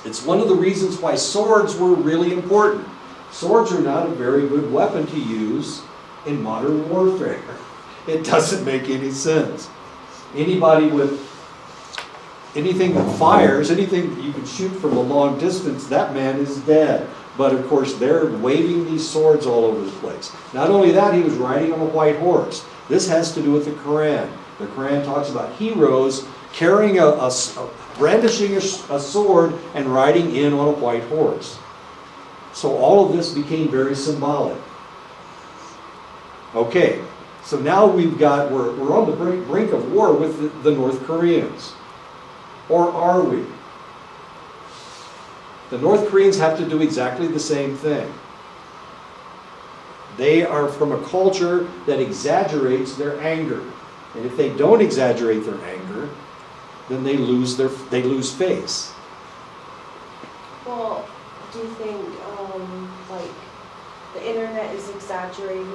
Speaker 1: It's one of the reasons why swords were really important. Swords are not a very good weapon to use in modern warfare. It doesn't make any sense. Anybody with anything that fires, anything that you can shoot from a long distance, that man is dead. But of course, they're waving these swords all over the place. Not only that, he was riding on a white horse. This has to do with the Quran. The Quran talks about heroes carrying brandishing a sword and riding in on a white horse. So all of this became very symbolic. Okay, so now we're on the brink of war with the North Koreans. Or are we? The North Koreans have to do exactly the same thing. They are from a culture that exaggerates their anger. And if they don't exaggerate their anger, then they lose face.
Speaker 3: Well, do you think like the internet is exaggerating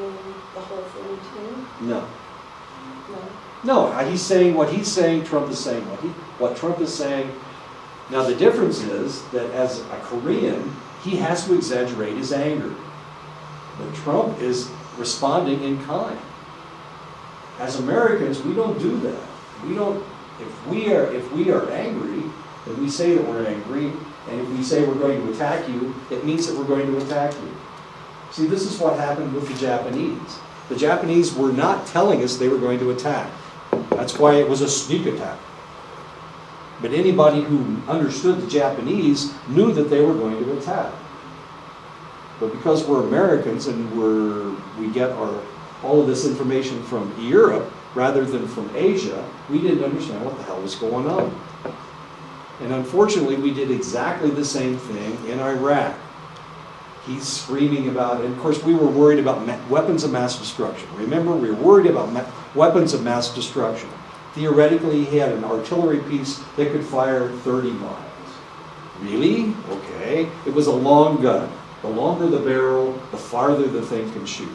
Speaker 3: the whole thing too?
Speaker 1: No.
Speaker 3: No.
Speaker 1: No, he's saying what he's saying, Trump is saying what Trump is saying. Now the difference is that as a Korean, he has to exaggerate his anger. But Trump is responding in kind. As Americans, we don't do that. We don't, if we are angry, and we say that we're angry, and if we say we're going to attack you, it means that we're going to attack you. See, this is what happened with the Japanese. The Japanese were not telling us they were going to attack. That's why it was a sneak attack. But anybody who understood the Japanese knew that they were going to attack. But because we're Americans and we get all of this information from Europe rather than from Asia, we didn't understand what the hell was going on. And unfortunately, we did exactly the same thing in Iraq. He's screaming about it. And of course, we were worried about weapons of mass destruction. Remember, we were worried about weapons of mass destruction. Theoretically, he had an artillery piece that could fire 30 miles. Really? Okay. It was a long gun. The longer the barrel, the farther the thing can shoot.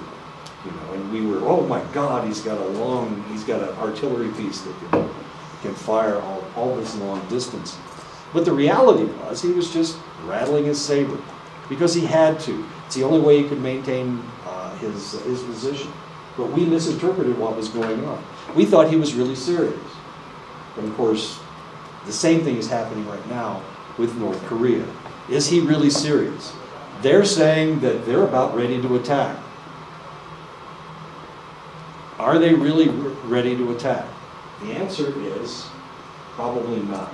Speaker 1: You know, and we were, oh my God, he's got an artillery piece that can fire all this long distance. But the reality was, he was just rattling his saber because he had to. It's the only way he could maintain his position. But we misinterpreted what was going on. We thought he was really serious. But of course, the same thing is happening right now with North Korea. Is he really serious? They're saying that they're about ready to attack. Are they really ready to attack? The answer is probably not.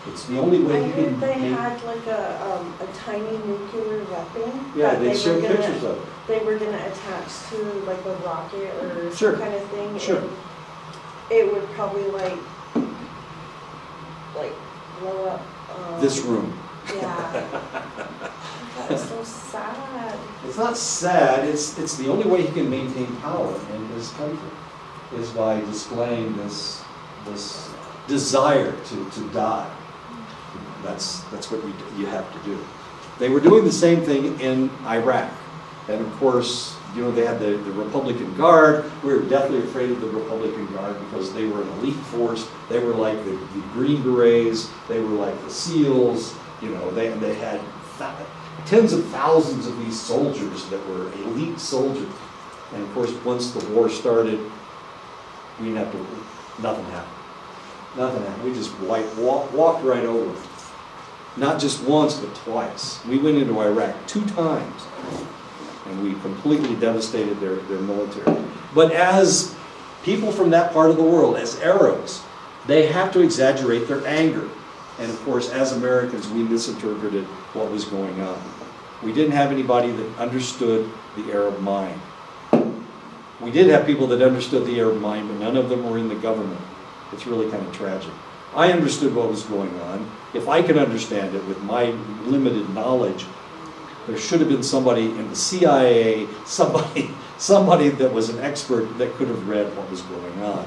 Speaker 1: It's the only way
Speaker 3: I
Speaker 1: you
Speaker 3: heard
Speaker 1: can
Speaker 3: they
Speaker 1: make...
Speaker 3: had like a tiny nuclear weapon.
Speaker 1: Yeah,
Speaker 3: that
Speaker 1: they
Speaker 3: were
Speaker 1: showed
Speaker 3: gonna-
Speaker 1: pictures of it.
Speaker 3: They were gonna attach to like a rocket or
Speaker 1: Sure.
Speaker 3: some kind of thing.
Speaker 1: Sure.
Speaker 3: And it would probably like blow up.
Speaker 1: This room.
Speaker 3: Yeah. That was so sad.
Speaker 1: It's not sad, it's the only way he can maintain power in his country is by displaying this desire to die. That's what you have to do. They were doing the same thing in Iraq. And of course, you know, they had the Republican Guard. We were deathly afraid of the Republican Guard because they were an elite force. They were like the Green Berets. They were like the SEALs. You know, they had tens of thousands of these soldiers that were elite soldiers. And of course, once the war started, we didn't have to, nothing happened. Nothing happened. We just walked right over it. Not just once, but twice. We went into Iraq 2 times, and we completely devastated their military. But as people from that part of the world, as Arabs, they have to exaggerate their anger. And of course, as Americans, we misinterpreted what was going on. We didn't have anybody that understood the Arab mind. We did have people that understood the Arab mind, but none of them were in the government. It's really kind of tragic. I understood what was going on. If I could understand it with my limited knowledge, there should have been somebody in the CIA, somebody that was an expert that could have read what was going on.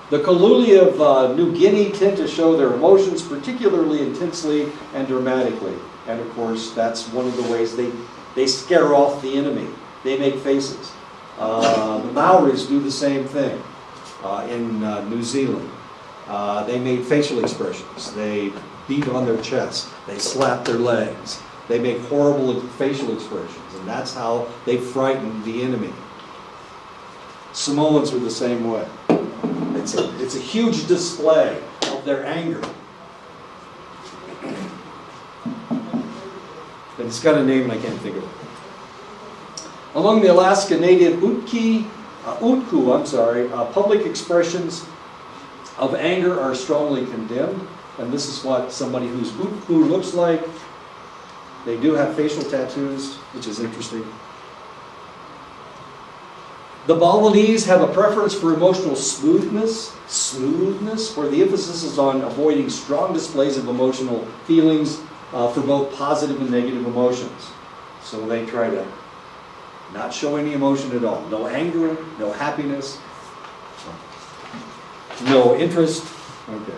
Speaker 1: The Kaluli of New Guinea tend to show their emotions particularly intensely and dramatically. And of course, that's one of the ways they scare off the enemy. They make faces. The Maoris do the same thing in New Zealand. They made facial expressions. They beat on their chests. They slap their legs. They make horrible facial expressions. And that's how they frighten the enemy. Samoans are the same way. It's a huge display of their anger. And it's got a name and I can't think of it. Among the Alaska Native Utku, public expressions of anger are strongly condemned. And this is what somebody who's Utku looks like. They do have facial tattoos, which is interesting. The Balinese have a preference for emotional smoothness, where the emphasis is on avoiding strong displays of emotional feelings for both positive and negative emotions. So they try to not show any emotion at all. No anger, no happiness, no interest. Okay.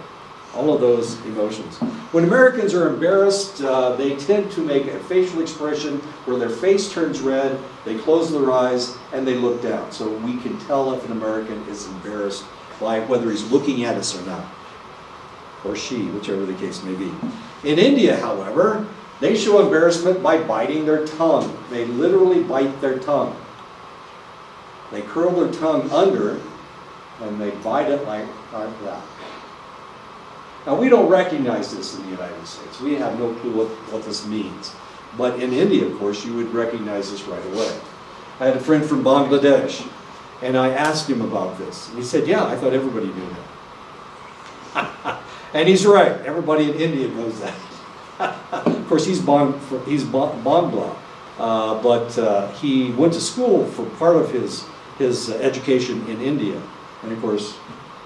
Speaker 1: All of those emotions. When Americans are embarrassed, they tend to make a facial expression where their face turns red, they close their eyes, and they look down. So we can tell if an American is embarrassed by whether he's looking at us or not. Or she, whichever the case may be. In India, however, They show embarrassment by biting their tongue. They literally bite their tongue. They curl their tongue under and they bite it like that. Now, we don't recognize this in the United States. We have no clue what this means. But in India, of course, you would recognize this right away. I had a friend from Bangladesh, and I asked him about this. And he said, yeah, I thought everybody knew that. And he's right. Everybody in India knows that. Of course, he's Bangla, but he went to school for part of his education in India. And of course,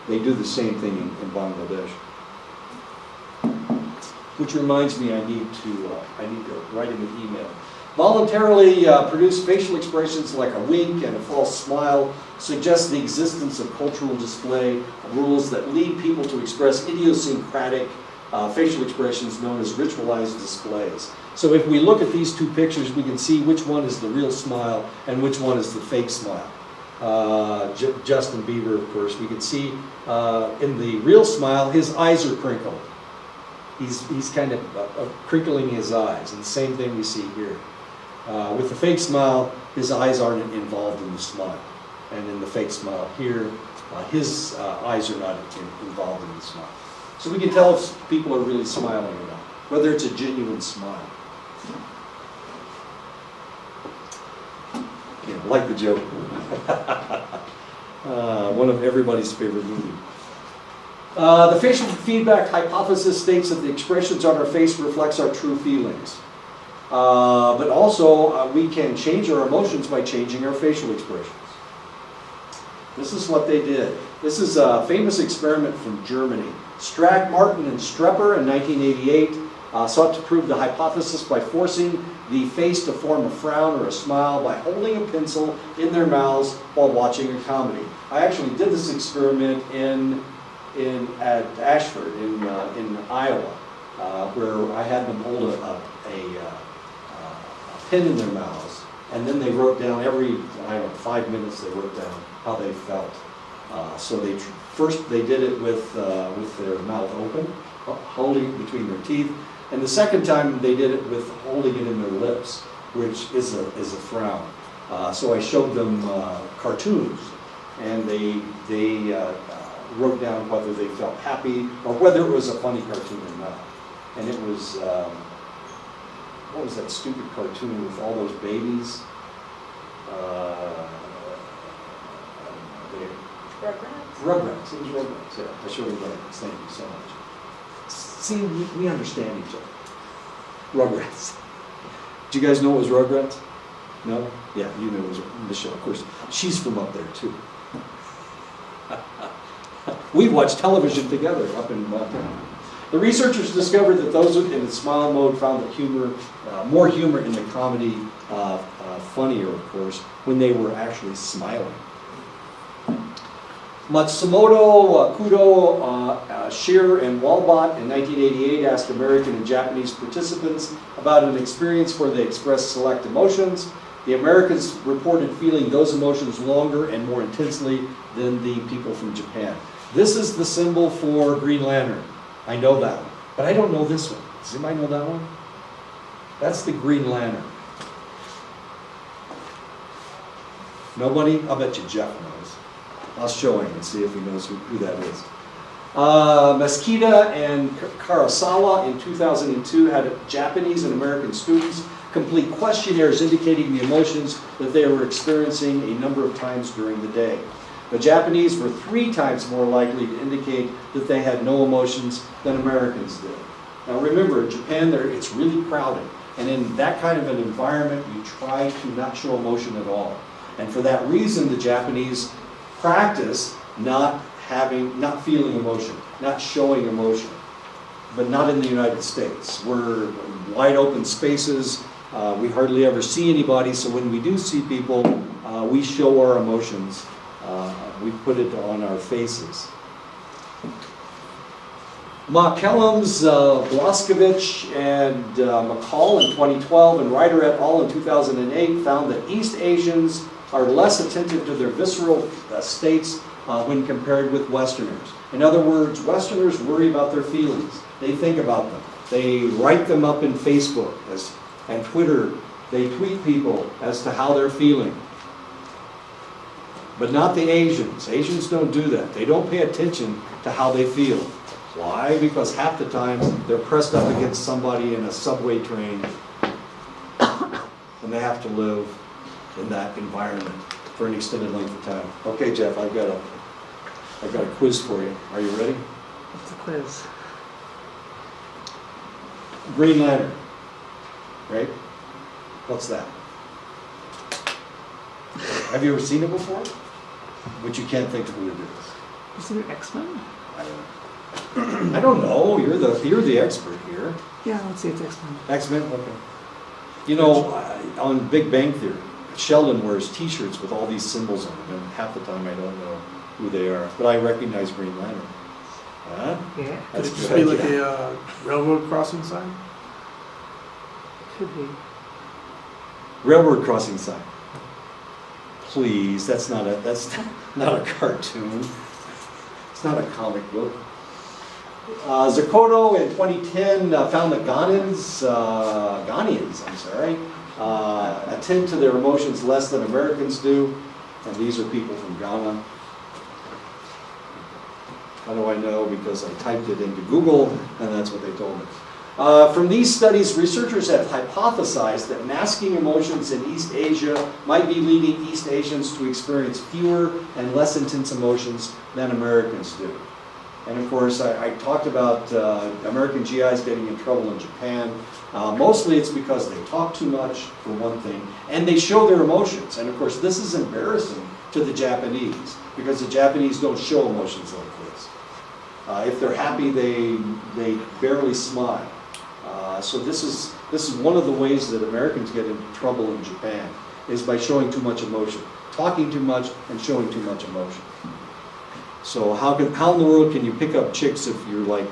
Speaker 1: they do the same thing in Bangladesh. Which reminds me, I need to write him an email. Voluntarily produce facial expressions like a wink and a false smile suggests the existence of cultural display rules that lead people to express idiosyncratic facial expressions known as ritualized displays. So if we look at these two pictures, we can see which one is the real smile and which one is the fake smile. Justin Bieber, of course, we can see in the real smile, his eyes are crinkled. He's kind of crinkling his eyes, and the same thing we see here. With the fake smile, his eyes aren't involved in the smile. And in the fake smile here, his eyes are not involved in the smile. So we can tell if people are really smiling or not, whether it's a genuine smile. Yeah, I like the joke. One of everybody's favorite movies. The facial feedback hypothesis states that the expressions on our face reflects our true feelings. But also, we can change our emotions by changing our facial expressions. This is what they did. This is a famous experiment from Germany. Strack, Martin, and Strepper in 1988 sought to prove the hypothesis by forcing the face to form a frown or a smile by holding a pencil in their mouths while watching a comedy. I actually did this experiment at Ashford in Iowa, where I had them hold a pen in their mouths, and then they wrote down every 5 minutes. They wrote down how they felt. So first they did it with their mouth open, holding it between their teeth, and the second time they did it with holding it in their lips, which is a frown. So I showed them cartoons, and they wrote down whether they felt happy or whether it was a funny cartoon or not. And it was, what was that stupid cartoon with all those babies? Rugrats. It was Rugrats, yeah. I showed them Rugrats. Thank you so much. See, we understand each other. Rugrats. Do you guys know it was Rugrats? No? Yeah, you know it was Michelle. Of course, she's from up there too. We watched television together up in Montana. The researchers discovered that those in the smile mode found that more humor in the comedy funnier, of course, when they were actually smiling. Matsumoto, Kudo, Shearer, and Walbot in 1988 asked American and Japanese participants about an experience where they expressed select emotions. The Americans reported feeling those emotions longer and more intensely than the people from Japan. This is the symbol for Green Lantern. I know that one, but I don't know this one. Does anybody know that one? That's the Green Lantern. Nobody? I'll bet you Jeff knows. I'll show him and see if he knows who that is. Mesquita and Karasawa in 2002 had Japanese and American students complete questionnaires indicating the emotions that they were experiencing a number of times during the day. The Japanese were 3 times more likely to indicate that they had no emotions than Americans did. Now remember, in Japan, it's really crowded. And in that kind of an environment, you try to not show emotion at all. And for that reason, the Japanese practice not feeling emotion, not showing emotion. But not in the United States. We're wide open spaces. We hardly ever see anybody. So when we do see people, we show our emotions. We put it on our faces. McCallums, Blaskovich, and McCall in 2012, and Ryder et al. In 2008 found that East Asians are less attentive to their visceral states when compared with Westerners. In other words, Westerners worry about their feelings. They think about them. They write them up in Facebook and Twitter. They tweet people as to how they're feeling. But not the Asians. Asians don't do that. They don't pay attention to how they feel. Why? Because half the time they're pressed up against somebody in a subway train and they have to live in that environment for an extended length of time. Okay, Jeff, I've got a quiz for you. Are you ready?
Speaker 2: What's the quiz?
Speaker 1: Green Lantern, right? What's that? Have you ever seen it before? But you can't think of who it is.
Speaker 2: Is it X-Men?
Speaker 1: I don't know. You're the expert here.
Speaker 2: Yeah, let's see, it's X-Men.
Speaker 1: X-Men? Okay. You know, on Big Bang Theory, Sheldon wears T-shirts with all these symbols on them, and half the time I don't know who they are. But I recognize Green Lantern. Huh?
Speaker 2: Yeah,
Speaker 4: Could
Speaker 1: That's
Speaker 4: it just
Speaker 1: good.
Speaker 4: be like a railroad crossing sign?
Speaker 2: could be.
Speaker 1: Railroad crossing sign. Please, that's not a cartoon. It's not a comic book. Zakoto in 2010 found that Ghanaians, attend to their emotions less than Americans do, and these are people from Ghana. How do I know? Because I typed it into Google, and that's what they told me. From these studies, researchers have hypothesized that masking emotions in East Asia might be leading East Asians to experience fewer and less intense emotions than Americans do. And of course, I talked about American GIs getting in trouble in Japan. Mostly it's because they talk too much, for one thing, and they show their emotions. And of course, this is embarrassing to the Japanese, because the Japanese don't show emotions like this. If they're happy, they barely smile. So this is one of the ways that Americans get into trouble in Japan, is by showing too much emotion, talking too much and showing too much emotion. So how in the world can you pick up chicks if you're like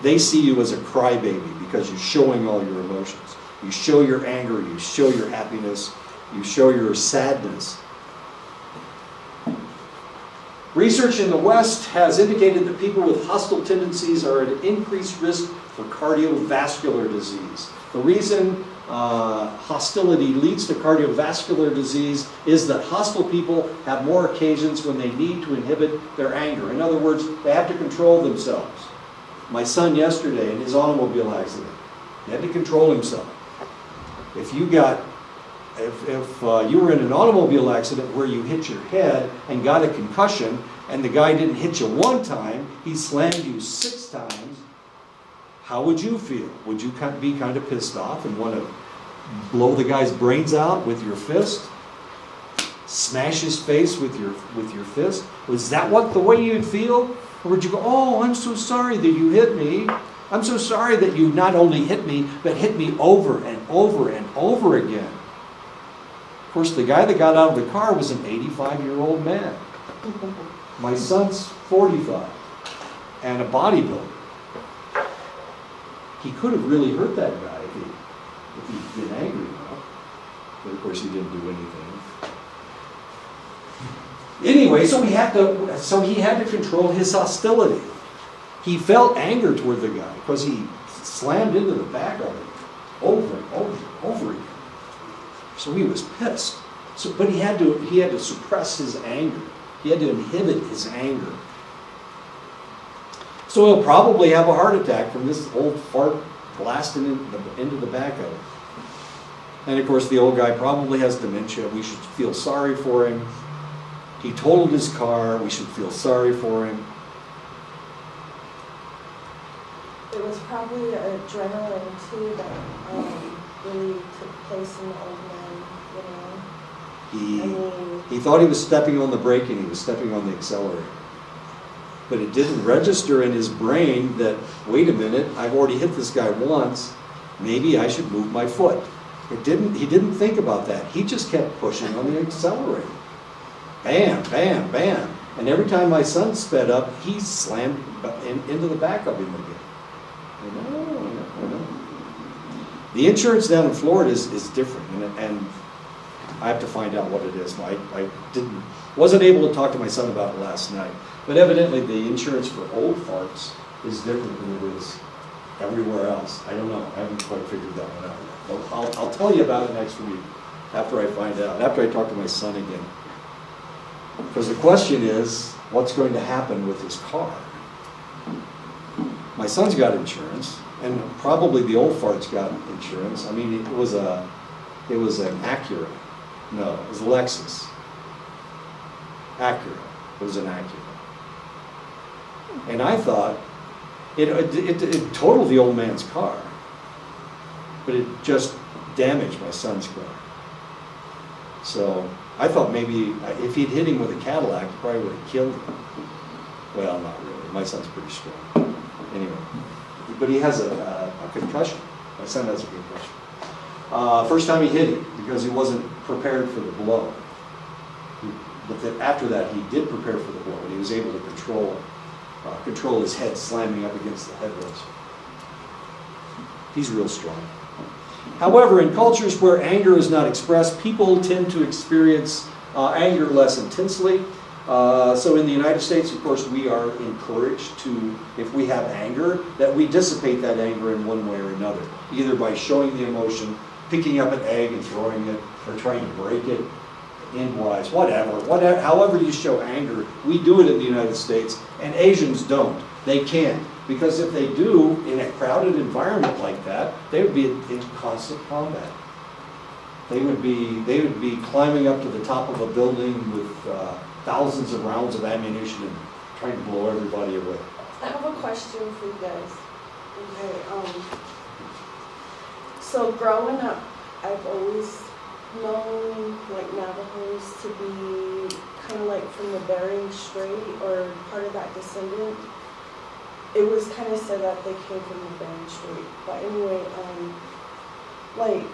Speaker 1: they see you as a crybaby because you're showing all your emotions. You show your anger, you show your happiness, you show your sadness. Research in the West has indicated that people with hostile tendencies are at increased risk for cardiovascular disease. The reason hostility leads to cardiovascular disease is that hostile people have more occasions when they need to inhibit their anger. In other words, they have to control themselves. My son yesterday in his automobile accident, he had to control himself. If you were in an automobile accident where you hit your head and got a concussion, and the guy didn't hit you one time, he slammed you 6 times, how would you feel? Would you be kind of pissed off and want to blow the guy's brains out with your fist? Smash his face with your fist? Was that the way you'd feel? Or would you go, oh, I'm so sorry that you hit me. I'm so sorry that you not only hit me, but hit me over and over and over again. Of course, the guy that got out of the car was an 85-year-old man. My son's 45 and a bodybuilder. He could have really hurt that guy if he'd been angry enough. But of course, he didn't do anything. Anyway, so he had to control his hostility. He felt anger toward the guy because he slammed into the back of him over and over and over again. So he was pissed. But he had to suppress his anger. He had to inhibit his anger. So he'll probably have a heart attack from this old fart blasting into the back of him. And of course, the old guy probably has dementia. We should feel sorry for him. He totaled his car. We should feel sorry for him.
Speaker 3: It was probably adrenaline too that really took place in the old man, you know.
Speaker 1: He thought he was stepping on the brake and he was stepping on the accelerator. But it didn't register in his brain that, wait a minute, I've already hit this guy once, maybe I should move my foot. He didn't think about that. He just kept pushing on the accelerator. Bam, bam, bam. And every time my son sped up, he slammed into the back of him again. I know. The insurance down in Florida is different, and I have to find out what it is. I didn't Wasn't able to talk to my son about it last night, but evidently the insurance for old farts is different than it is everywhere else. I don't know, I haven't quite figured that one out yet. But I'll tell you about it next week, after I find out, after I talk to my son again. Because the question is, what's going to happen with his car? My son's got insurance, and probably the old fart's got insurance. I mean, it was an Acura. No, it was a Lexus. Acura. It was an Acura. And I thought, it totaled the old man's car, but it just damaged my son's car. So I thought maybe if he'd hit him with a Cadillac, it probably would have killed him. Well, not really. My son's pretty strong. Anyway, but he has a concussion. My son has a concussion. First time he hit him because he wasn't prepared for the blow. But then after that, he did prepare for the blow, and he was able to control his head slamming up against the headrest. He's real strong. However, in cultures where anger is not expressed, people tend to experience anger less intensely. So in the United States, of course, we are encouraged to, if we have anger, that we dissipate that anger in one way or another, either by showing the emotion, picking up an egg and throwing it, or trying to break it endwise, whatever, however you show anger, we do it in the United States, and Asians don't. They can't. Because if they do, in a crowded environment like that, they would be in constant combat. They would be climbing up to the top of a building with thousands of rounds of ammunition and trying to blow everybody away.
Speaker 3: I have a question for you guys. Okay, so growing up, I've always known like Navajos to be kind of like from the Bering Strait or part of that descendant. It was kind of said that they came from the Bering Strait. But anyway, like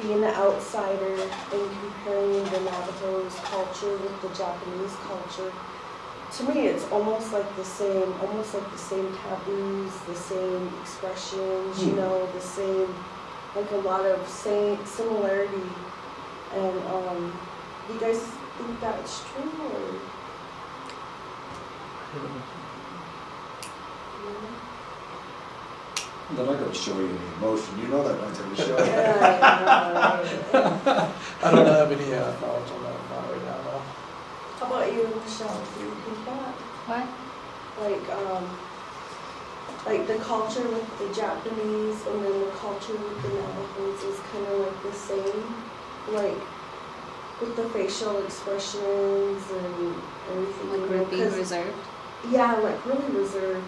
Speaker 3: being an outsider and comparing the Navajos culture with the Japanese culture, to me it's almost like the same taboos, the same expressions, you know, the same, like a lot of similarity. And you guys think that's true or?
Speaker 1: They're not going to show you any emotion. You know they're not going to show you.
Speaker 4: I don't have any knowledge on that right now, though.
Speaker 3: How about you, Michelle? Do you think that?
Speaker 5: What?
Speaker 3: Like the culture with the Japanese and then the culture with the Navajos is kind of like the same, like with the facial expressions and everything.
Speaker 5: Like we're being reserved?
Speaker 3: Yeah, like really reserved.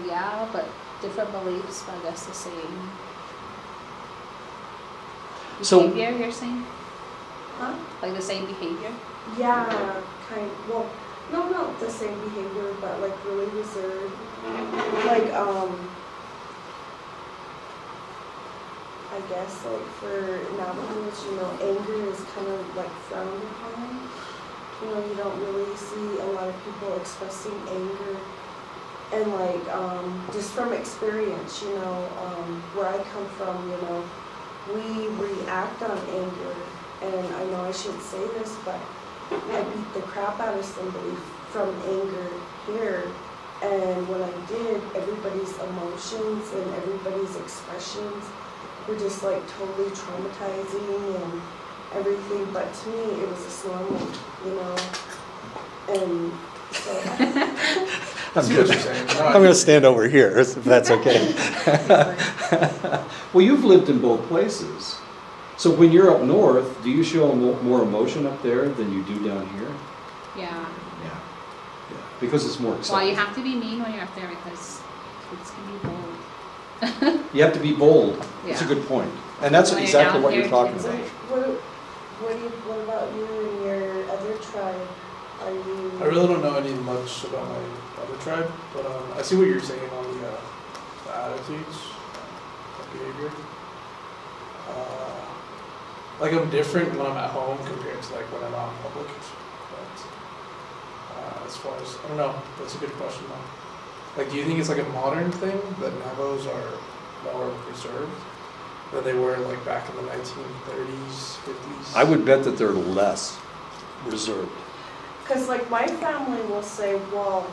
Speaker 5: Yeah, but different beliefs, but I guess the same
Speaker 1: So-
Speaker 5: behavior, you're saying?
Speaker 3: Huh?
Speaker 5: Like the same behavior?
Speaker 3: Yeah, well, no, not the same behavior, but like really reserved. Like, I guess like for Navajos, you know, anger is kind of like frowned upon. You know, you don't really see a lot of people expressing anger. And like, just from experience, you know, where I come from, you know, we react on anger. And I know I shouldn't say this, but I beat the crap out of somebody from anger here. And when I did, everybody's emotions and everybody's expressions were just like totally traumatizing and everything. But to me, it was just normal, you know. And so
Speaker 4: I see what you're saying. No,
Speaker 1: I'm going to stand over here, if that's okay. Well, you've lived in both places. So when you're up north, do you show more emotion up there than you do down here?
Speaker 5: Yeah.
Speaker 1: Yeah. Because it's more
Speaker 5: Well,
Speaker 1: exciting.
Speaker 5: you have to be mean when you're up there because kids can be bold.
Speaker 1: You have to be bold. That's a
Speaker 5: Yeah.
Speaker 1: good point. And that's
Speaker 5: When you're
Speaker 1: exactly
Speaker 5: down
Speaker 1: what you're
Speaker 5: here,
Speaker 1: talking
Speaker 5: kids
Speaker 1: about.
Speaker 5: are-
Speaker 3: what about you and your other tribe? Are you?
Speaker 4: I really don't know any much about my other tribe, but I see what you're saying on the attitudes, behavior. Like I'm different when I'm at home compared to like when I'm out in public. But as far as I don't know, that's a good question though. Like, do you think it's like a modern thing that Navajos are more reserved than they were like back in the 1930s, 50s?
Speaker 1: I would bet that they're less reserved.
Speaker 3: Because like my family will say, well,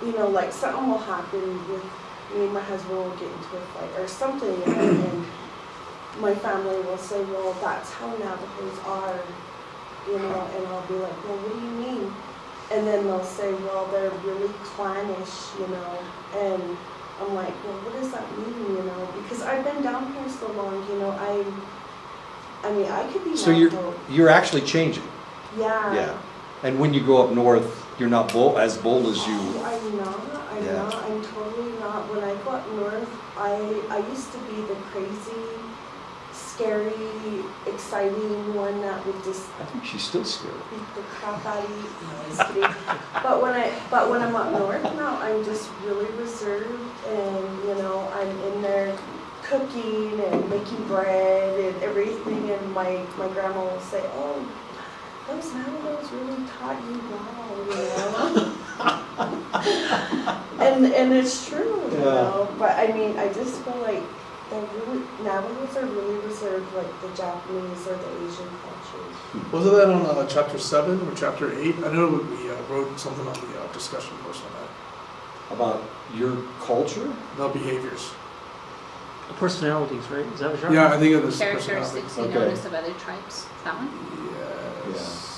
Speaker 3: you know, like something will happen with me and my husband will get into a fight or something, you know, and my family will say, well, that's how Navajos are, you know, and I'll be like, well, what do you mean? And then they'll say, well, they're really clannish, you know, and I'm like, well, what does that mean, you know? Because I've been down here so long, you know, I mean, I could be
Speaker 1: So
Speaker 3: Navajo.
Speaker 1: you're actually changing.
Speaker 3: Yeah.
Speaker 1: Yeah. And when you go up north, you're not as bold as you.
Speaker 3: I'm not,
Speaker 1: Yeah.
Speaker 3: I'm totally not. When I go up north, I used to be the crazy, scary, exciting one that would just
Speaker 1: I think she's still scared.
Speaker 3: beat the crap out of you. No, just kidding. But when I'm up north now, I'm just really reserved, and you know, I'm in there cooking and making bread and everything, and my grandma will say, oh, those Navajos really taught you well, you know. and it's true, you
Speaker 1: Yeah.
Speaker 3: know. But I mean, I just feel like Navajos are really reserved, like the Japanese or the Asian cultures.
Speaker 4: Wasn't that on chapter 7 or chapter 8? I know we wrote something on the discussion portion of
Speaker 1: About your culture?
Speaker 4: that. No behaviors.
Speaker 2: Personalities, right? Is that what you're
Speaker 4: Yeah, I think of this
Speaker 5: Characteristics you
Speaker 1: Okay.
Speaker 5: notice of other tribes. That one?
Speaker 4: Yes.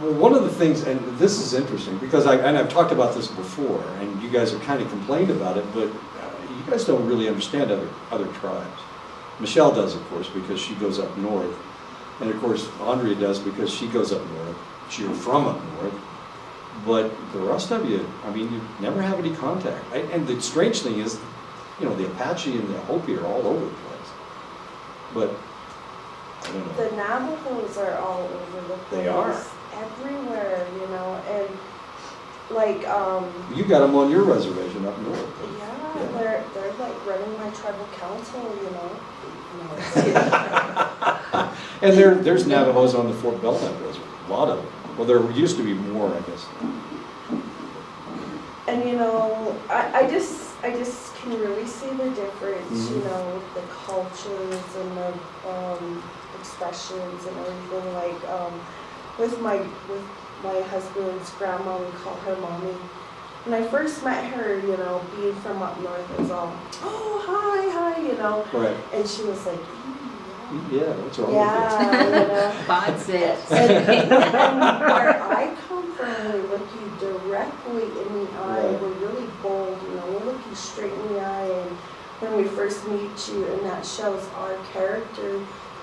Speaker 1: Well, one of the things, and this is interesting, because I've talked about this before, and you guys have kind of complained about it, but you guys don't really understand other tribes. Michelle does, of course, because she goes up north, and of course Andrea does because she goes up north. You're from up north, but the rest of you, I mean, you never have any contact. And the strange thing is, you know, the Apache and the Hopi are all over the place, but I don't know.
Speaker 3: The Navajos are all over the place.
Speaker 1: They are.
Speaker 3: Everywhere, you know, and like,
Speaker 1: You got them on your reservation up north.
Speaker 3: yeah,
Speaker 1: Yeah.
Speaker 3: they're like running my tribal council, you know. No, just kidding.
Speaker 1: And there's Navajos on the Fort Belknap Reservation, a lot of them. Well, there used to be more, I guess.
Speaker 3: And you know, I just can really see the difference, you
Speaker 1: Mhm.
Speaker 3: know, the cultures and the expressions and everything. Like with my husband's grandma, we call her mommy. When I first met her, you know, being from up north, it was all, oh, hi, you know.
Speaker 1: Right.
Speaker 3: And she was like,
Speaker 1: Yeah, what's wrong
Speaker 3: yeah, you know.
Speaker 5: Bod's it.
Speaker 3: And where I come from, we look you directly in the eye.
Speaker 1: Right.
Speaker 3: We're really bold, you know. We look you straight in the eye, and when we first meet you, and that shows our character,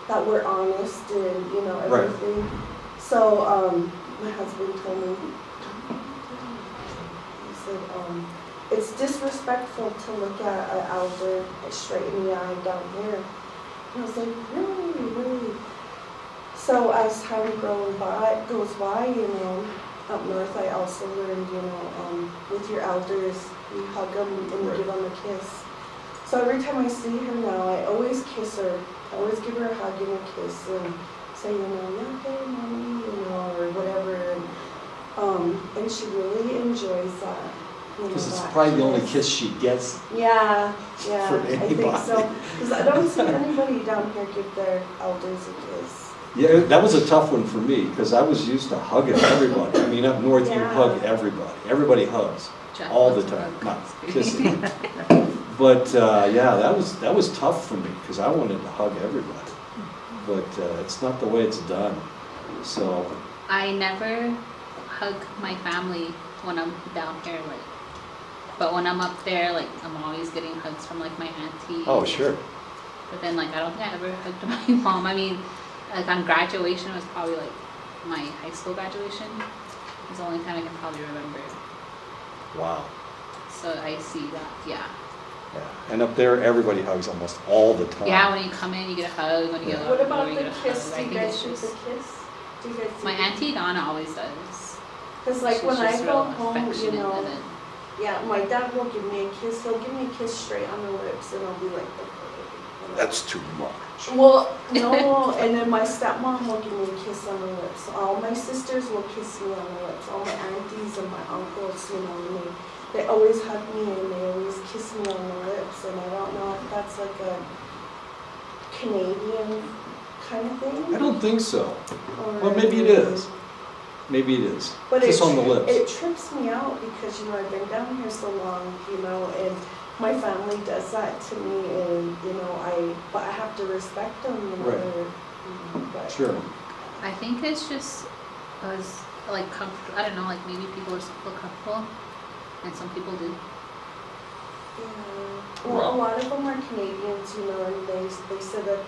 Speaker 3: that we're honest and you know
Speaker 1: Right.
Speaker 3: everything. So my husband told me, he said, it's disrespectful to look at an elder straight in the eye down here. And I was like, really? So as time goes by, you know, up north, I also learned, you know, with your elders, you hug them and you
Speaker 1: Right.
Speaker 3: give them a kiss. So every time I see her now, I always kiss her. I always give her a hug and a kiss and say, you know, yeah, okay, mommy, you know, or whatever. And she really enjoys that. You know,
Speaker 1: Because it's
Speaker 3: that
Speaker 1: probably the only kiss she gets.
Speaker 3: Yeah,
Speaker 1: For
Speaker 3: I think
Speaker 1: anybody.
Speaker 3: so. Because I don't see anybody down here give their elders a kiss.
Speaker 1: Yeah, that was a tough one for me, because I was used to hugging everybody. I mean, up north, you
Speaker 3: Yeah.
Speaker 1: hug everybody. Everybody hugs,
Speaker 5: Jeff
Speaker 1: all the
Speaker 5: loves to
Speaker 1: time,
Speaker 5: hug.
Speaker 1: not kissing. But, yeah, that was tough for me, because I wanted to hug everybody. But it's not the way it's done, so.
Speaker 5: I never hug my family when I'm down here, like, but when I'm up there, like, I'm always getting hugs from, like, my auntie.
Speaker 1: Oh, sure.
Speaker 5: But then, like, I don't think I ever hugged my mom. I mean, like, on graduation, it was probably, like, my high school graduation. It's the only time I can probably remember.
Speaker 1: Wow.
Speaker 5: So I see that, yeah.
Speaker 1: Yeah. And up there, everybody hugs almost all the time.
Speaker 5: Yeah, when you come in, you get a hug. When you get out
Speaker 3: What
Speaker 5: the door,
Speaker 3: about
Speaker 5: you
Speaker 3: the
Speaker 5: get a
Speaker 3: kiss?
Speaker 5: hug.
Speaker 3: Do
Speaker 5: I
Speaker 3: you
Speaker 5: think
Speaker 3: guys
Speaker 5: it's
Speaker 3: do the
Speaker 5: just...
Speaker 3: kiss? Do you guys do
Speaker 5: My
Speaker 3: the-
Speaker 5: auntie Donna always does.
Speaker 3: Because like
Speaker 5: She's
Speaker 3: when I
Speaker 5: just
Speaker 3: go
Speaker 5: real
Speaker 3: home, you
Speaker 5: affectionate,
Speaker 3: know,
Speaker 5: and then
Speaker 3: yeah, my dad will give me a kiss. He'll give me a kiss straight on the lips, and I'll be like, okay.
Speaker 1: That's too much.
Speaker 3: Well, no, and then my stepmom will give me a kiss on the lips. All my sisters will kiss me on the lips. All my aunties and my uncles, you know, and they always hug me and they always kiss me on the lips. And I don't know if that's like a Canadian kind of thing?
Speaker 1: I don't think so.
Speaker 3: Or-
Speaker 1: Well, maybe it is. Maybe it is.
Speaker 3: But
Speaker 1: Just
Speaker 3: it,
Speaker 1: on the lips.
Speaker 3: It trips me out because, you know, I've been down here so long, you know, and my family does that to me, and, you know, but I have to respect them, you know,
Speaker 1: Right.
Speaker 3: but.
Speaker 1: Sure.
Speaker 5: I think it's just us like comfortable. I don't know, like maybe people just feel comfortable, and some people do.
Speaker 3: Yeah. Well, a lot of them are Canadians, you know, and they said that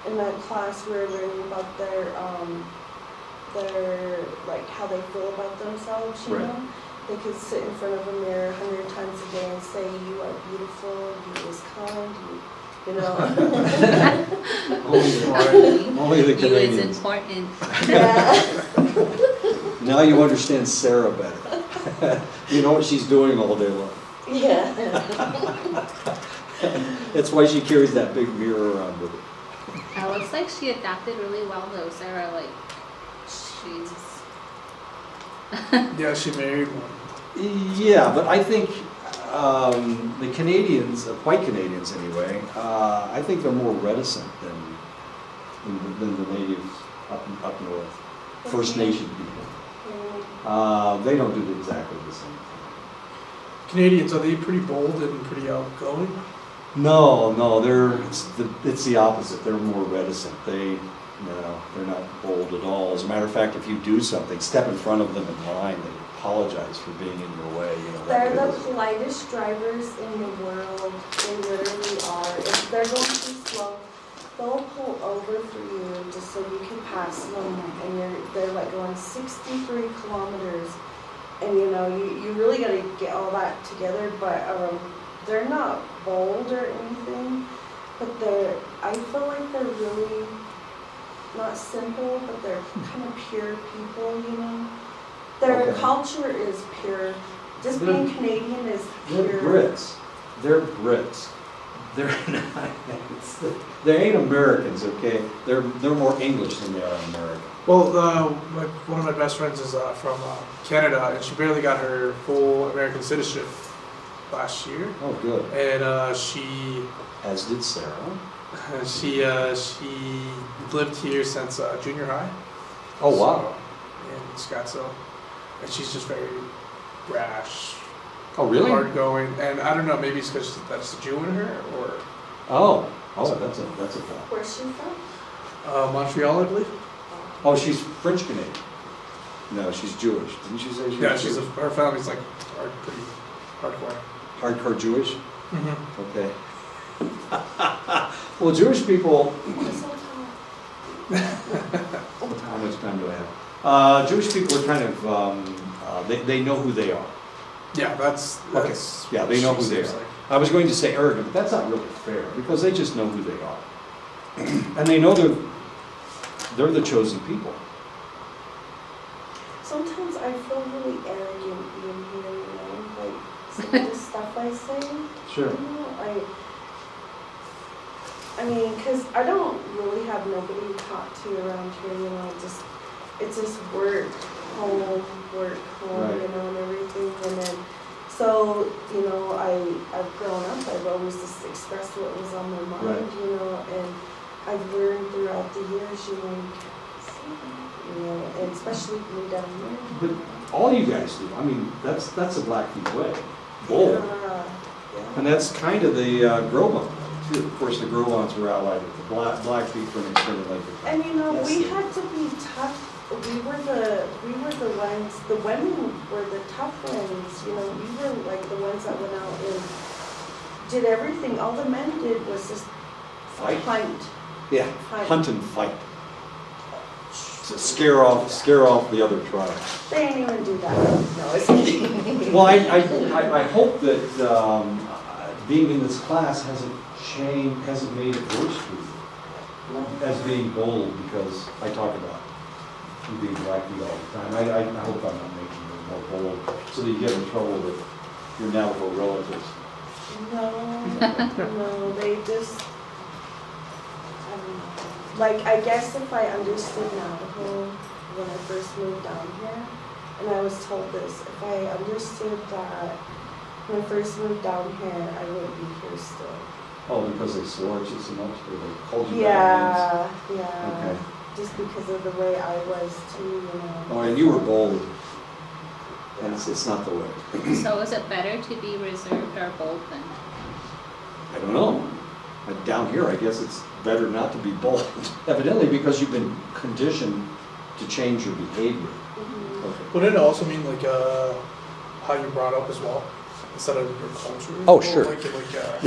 Speaker 3: in that class we were learning about their like how they feel about themselves, you
Speaker 1: Right.
Speaker 3: know. They could sit in front of a mirror 100 times a day and say, "You are beautiful, you is kind, you know."
Speaker 1: Only the
Speaker 5: You is
Speaker 1: Canadians.
Speaker 5: important.
Speaker 3: Yeah.
Speaker 1: Now you understand Sarah better. You know what she's doing all day long.
Speaker 3: Yeah.
Speaker 1: That's why she carries that big mirror around with her.
Speaker 5: It looks like she adapted really well though, Sarah. Like she's.
Speaker 4: Yeah, she married one.
Speaker 1: Yeah, but I think the Canadians, white Canadians anyway, I think they're more reticent than the natives up north, First Nation people. They don't do exactly the same thing.
Speaker 4: Canadians, are they pretty bold and pretty outgoing?
Speaker 1: No, it's the opposite. They're more reticent. They're not bold at all. As a matter of fact, if you do something, step in front of them in line, they apologize for being in your way. You know, that
Speaker 3: They're
Speaker 1: kind
Speaker 3: the
Speaker 1: of-
Speaker 3: politest drivers in the world. They literally are. If they're going too slow, they'll pull over for you just so you can pass them. And they're like going 63 kilometers. And you know, you really got to get all that together. But they're not bold or anything. But I feel like they're really not simple, but they're kind of pure people, you know. Their
Speaker 1: Okay.
Speaker 3: culture is pure. Just
Speaker 1: They're-
Speaker 3: being Canadian is pure.
Speaker 1: They're Brits. They're Brits. They're not. They ain't Americans, okay? They're more English than they are American.
Speaker 4: Well, one of my best friends is from Canada, and she barely got her full American citizenship last year.
Speaker 1: Oh, good.
Speaker 4: And she
Speaker 1: As did Sarah.
Speaker 4: she lived here since junior high.
Speaker 1: Oh, wow.
Speaker 4: So, in Scottsdale, and she's just very brash,
Speaker 1: Oh, really?
Speaker 4: hard going, and I don't know, maybe it's because that's the Jew in her, or
Speaker 1: Oh, that's a fact.
Speaker 3: Where's she from?
Speaker 4: Montreal, I believe.
Speaker 1: Oh, she's French Canadian. No, she's Jewish. Didn't she say she
Speaker 4: Yeah,
Speaker 1: was Jewish?
Speaker 4: her family's like pretty hardcore.
Speaker 1: Hardcore Jewish?
Speaker 4: Mm-hmm.
Speaker 1: Okay. Well, Jewish people, how much time do I have? Jewish people are kind of, they know who they are.
Speaker 4: Yeah, that's
Speaker 1: Yeah, they know
Speaker 4: what
Speaker 1: who
Speaker 4: she
Speaker 1: they
Speaker 4: seems
Speaker 1: are.
Speaker 4: like.
Speaker 1: I was going to say arrogant, but that's not really fair, because they just know who they are. And they know they're the chosen people.
Speaker 3: Sometimes I feel really arrogant being here, you know, like some of the stuff I say.
Speaker 1: Sure.
Speaker 3: You know, I mean, because I don't really have nobody to talk to around here, you know, it's just work, home,
Speaker 1: Right.
Speaker 3: you know, and everything. And then, so, you know, I've grown up, I've always just expressed what was on my mind,
Speaker 1: Right.
Speaker 3: you know, and I've learned throughout the years, you know, you can't say that, you know, and especially me down
Speaker 1: But
Speaker 3: here.
Speaker 1: all you guys do, I mean, that's a Blackfeet way. Bold.
Speaker 3: Yeah.
Speaker 1: And that's kind of the Gros-Ventre too. Of course, the Gros-Ventres were allied with the Blackfeet for an extended length of time.
Speaker 3: And you know,
Speaker 1: Yes,
Speaker 3: we
Speaker 1: they-
Speaker 3: had to be tough. We were the ones, the women were the tough ones, you know, we were like the ones that went out and did everything. All the men did was just
Speaker 1: Fight.
Speaker 3: hunt.
Speaker 1: Yeah,
Speaker 3: Hunt.
Speaker 1: hunt and fight. To scare off the other tribe.
Speaker 3: They didn't even do that. No, it's kidding.
Speaker 1: Well, I hope that being in this class hasn't made it worse for you as being bold, because I talk about you being Blackfeet all the time. I hope I'm not making you more bold so that you get in trouble with your Navajo relatives.
Speaker 3: No, they just, I don't know. Like, I guess if I understood Navajo when I first moved down here, and I was told this, if I understood that when I first moved down here, I wouldn't be here still.
Speaker 1: Oh, because they swore at you so much, or they called you bad names?
Speaker 3: Yeah,
Speaker 1: Okay.
Speaker 3: just because of the way I was too, you know.
Speaker 1: Oh, and you were bold. And it's not the way.
Speaker 5: So is it better to be reserved or bold than?
Speaker 1: I don't know. But down here, I guess it's better not to be bold, evidently because you've been conditioned to change your behavior.
Speaker 3: Mhm.
Speaker 1: Okay.
Speaker 4: Wouldn't it also mean like how you're brought up as well, instead of your culture?
Speaker 1: Oh, sure.
Speaker 4: Like